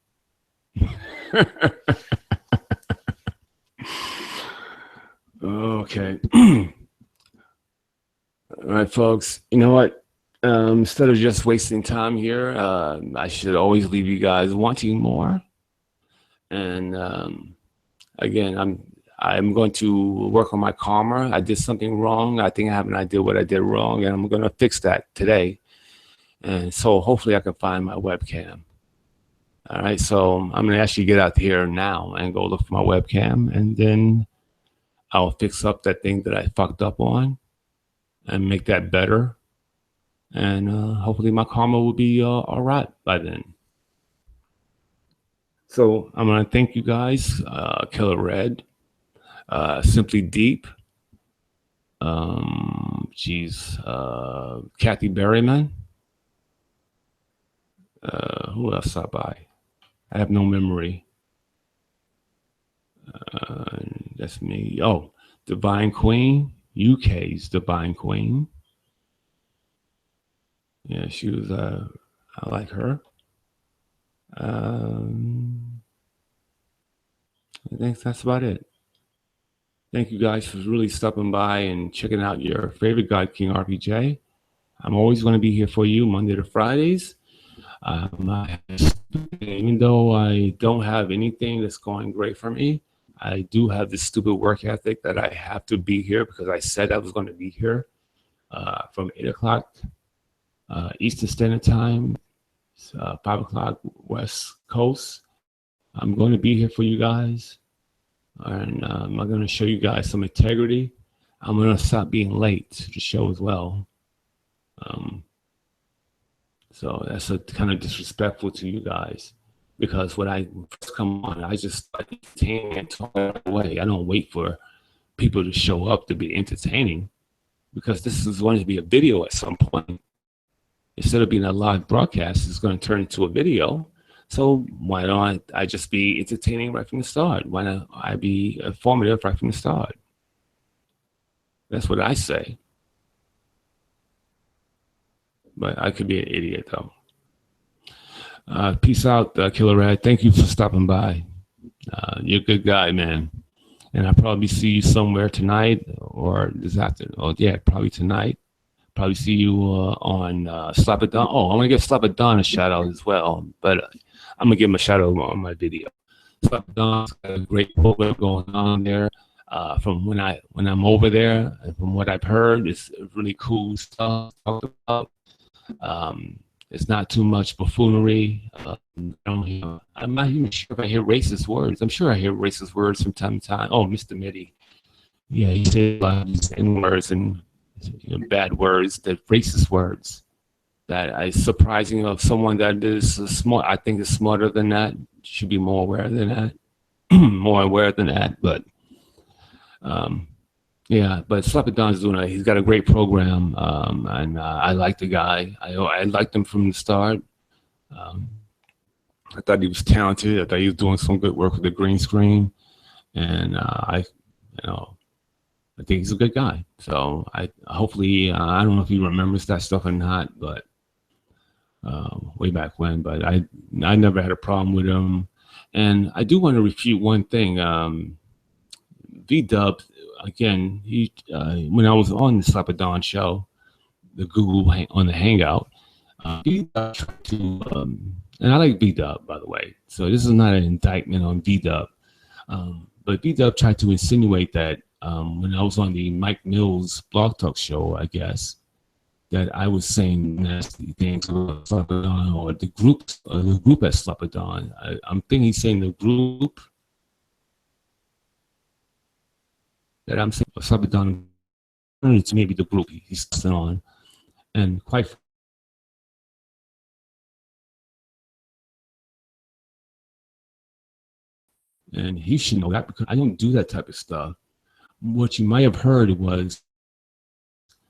Okay. All right, folks. You know what? Instead of just wasting time here, I should always leave you guys wanting more. And again, I'm going to work on my karma. I did something wrong. I think I have an idea what I did wrong, and I'm going to fix that today. And so hopefully I can find my webcam. All right, so I'm going to actually get out here now and go look for my webcam, and then I'll fix up that thing that I fucked up on and make that better. And hopefully my karma will be all right by then. So I'm going to thank you guys, Killer Red, Simply Deep, Kathy Berryman. Who else stopped by? I have no memory. That's me. Oh, Divine Queen, UK's Divine Queen. Yeah, she was. I like her. I think that's about it. Thank you guys for really stopping by and checking out your favorite God King RPJ. I'm always going to be here for you Monday to Fridays. Even though I don't have anything that's going great for me, I do have this stupid work ethic that I have to be here because I said I was going to be here from 8 o'clock Eastern Standard Time, 5 o'clock West Coast. I'm going to be here for you guys. And I'm going to show you guys some integrity. I'm going to stop being late to the show as well. So that's a kind of disrespectful to you guys, because when I first come on, I just entertain and talk right away. I don't wait for people to show up to be entertaining, because this is going to be a video at some point. Instead of being a live broadcast, it's going to turn into a video. So why don't I just be entertaining right from the start? Why don't I be informative right from the start? That's what I say. But I could be an idiot, though. Peace out, Killer Red. Thank you for stopping by. You're a good guy, man. And I'll probably see you somewhere tonight or this afternoon. Oh, yeah, probably tonight. Probably see you on Slapadon. Oh, I'm going to give Slapadon a shout out as well. But I'm going to give him a shout out on my video. Slapadon's got a great program going on there. From when I'm over there, and from what I've heard, it's really cool stuff to talk about. It's not too much buffoonery. I'm not even sure if I hear racist words. I'm sure I hear racist words from time to time. Oh, Mr. Mitty. Yeah, he said a lot of these N-words and bad words, that racist words. That is surprising of someone that is smart. I think is smarter than that. Should be more aware than that. More aware than that. But yeah, but Slapadon's doing he's got a great program, and I like the guy. I liked him from the start. I thought he was talented. I thought he was doing some good work with the green screen, and I think he's a good guy. So I hopefully I don't know if he remembers that stuff or not, but way back when. But I never had a problem with him, and I do want to refute one thing. V-Dub, again, he when I was on the Slapadon show, the Google on the Hangout, V-Dub tried to, and I like V-Dub, by the way, so this is not an indictment on V-Dub, but V-Dub tried to insinuate that when I was on the Mike Mills Blog Talk show, I guess, that I was saying nasty things about Slapadon or the group at Slapadon. I'm thinking he's saying the group that I'm saying Slapadon, it's maybe the group he's on, and quite and he should know that because I don't do that type of stuff. What you might have heard was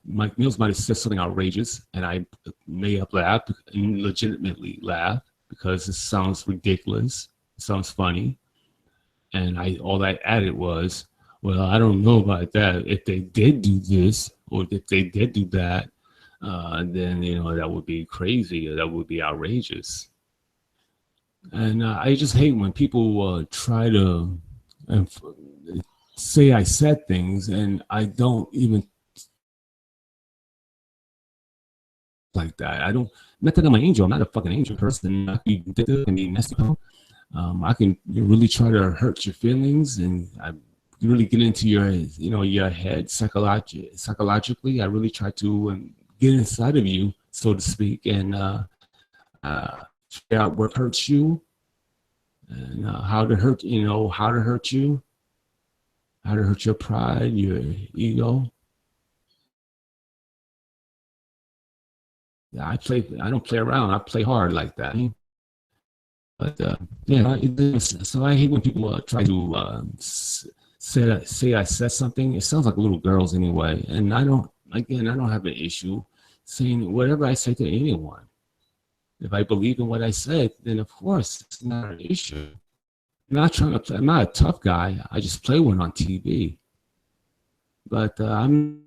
Mike Mills might have said something outrageous, and I may have laughed and legitimately laughed because it sounds ridiculous. It sounds funny, and all I added was, well, I don't know about that. If they did do this or if they did do that, then that would be crazy. That would be outrageous. And I just hate when people try to say I said things and I don't even like that. I don't. Not that I'm an angel. I'm not a fucking angel person. I can be messy. I can really try to hurt your feelings, and I really get into your head psychologically. I really try to get inside of you, so to speak, and figure out what hurts you, and how to hurt you, how to hurt your pride, your ego. Yeah, I don't play around. I play hard like that. But yeah, so I hate when people try to say I said something. It sounds like little girls anyway, and I don't. Again, I don't have an issue saying whatever I say to anyone. If I believe in what I said, then of course it's not an issue. I'm not trying to play. I'm not a tough guy. I just play one on TV. But I'm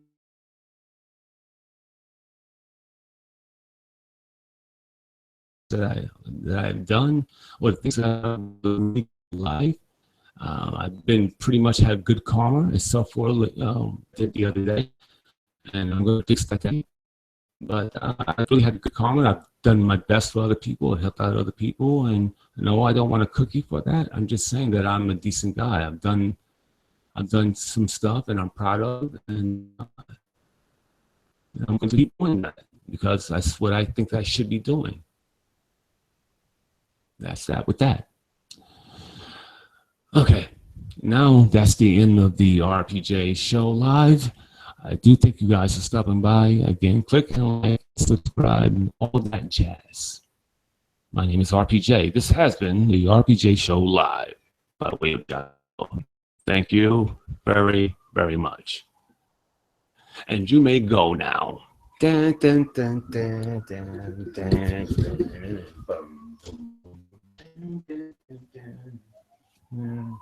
that I've done or the things that I've done in life. I've been pretty much had good karma, except for the other day, and I'm going to fix that thing. But I really had good karma. I've done my best for other people, helped out other people, and no, I don't want a cookie for that. I'm just saying that I'm a decent guy. I've done some stuff, and I'm proud of, and I'm going to keep doing that because that's what I think I should be doing. That's that with that. Okay, now that's the end of the RPJ show live. I do thank you guys for stopping by. Again, click and like, subscribe, and all that jazz. My name is RPJ. This has been the RPJ show live by way of God. Thank you very, very much. And you may go now. Dun, dun, dun, dun, dun, dun, dun, dun, dun, dun, dun.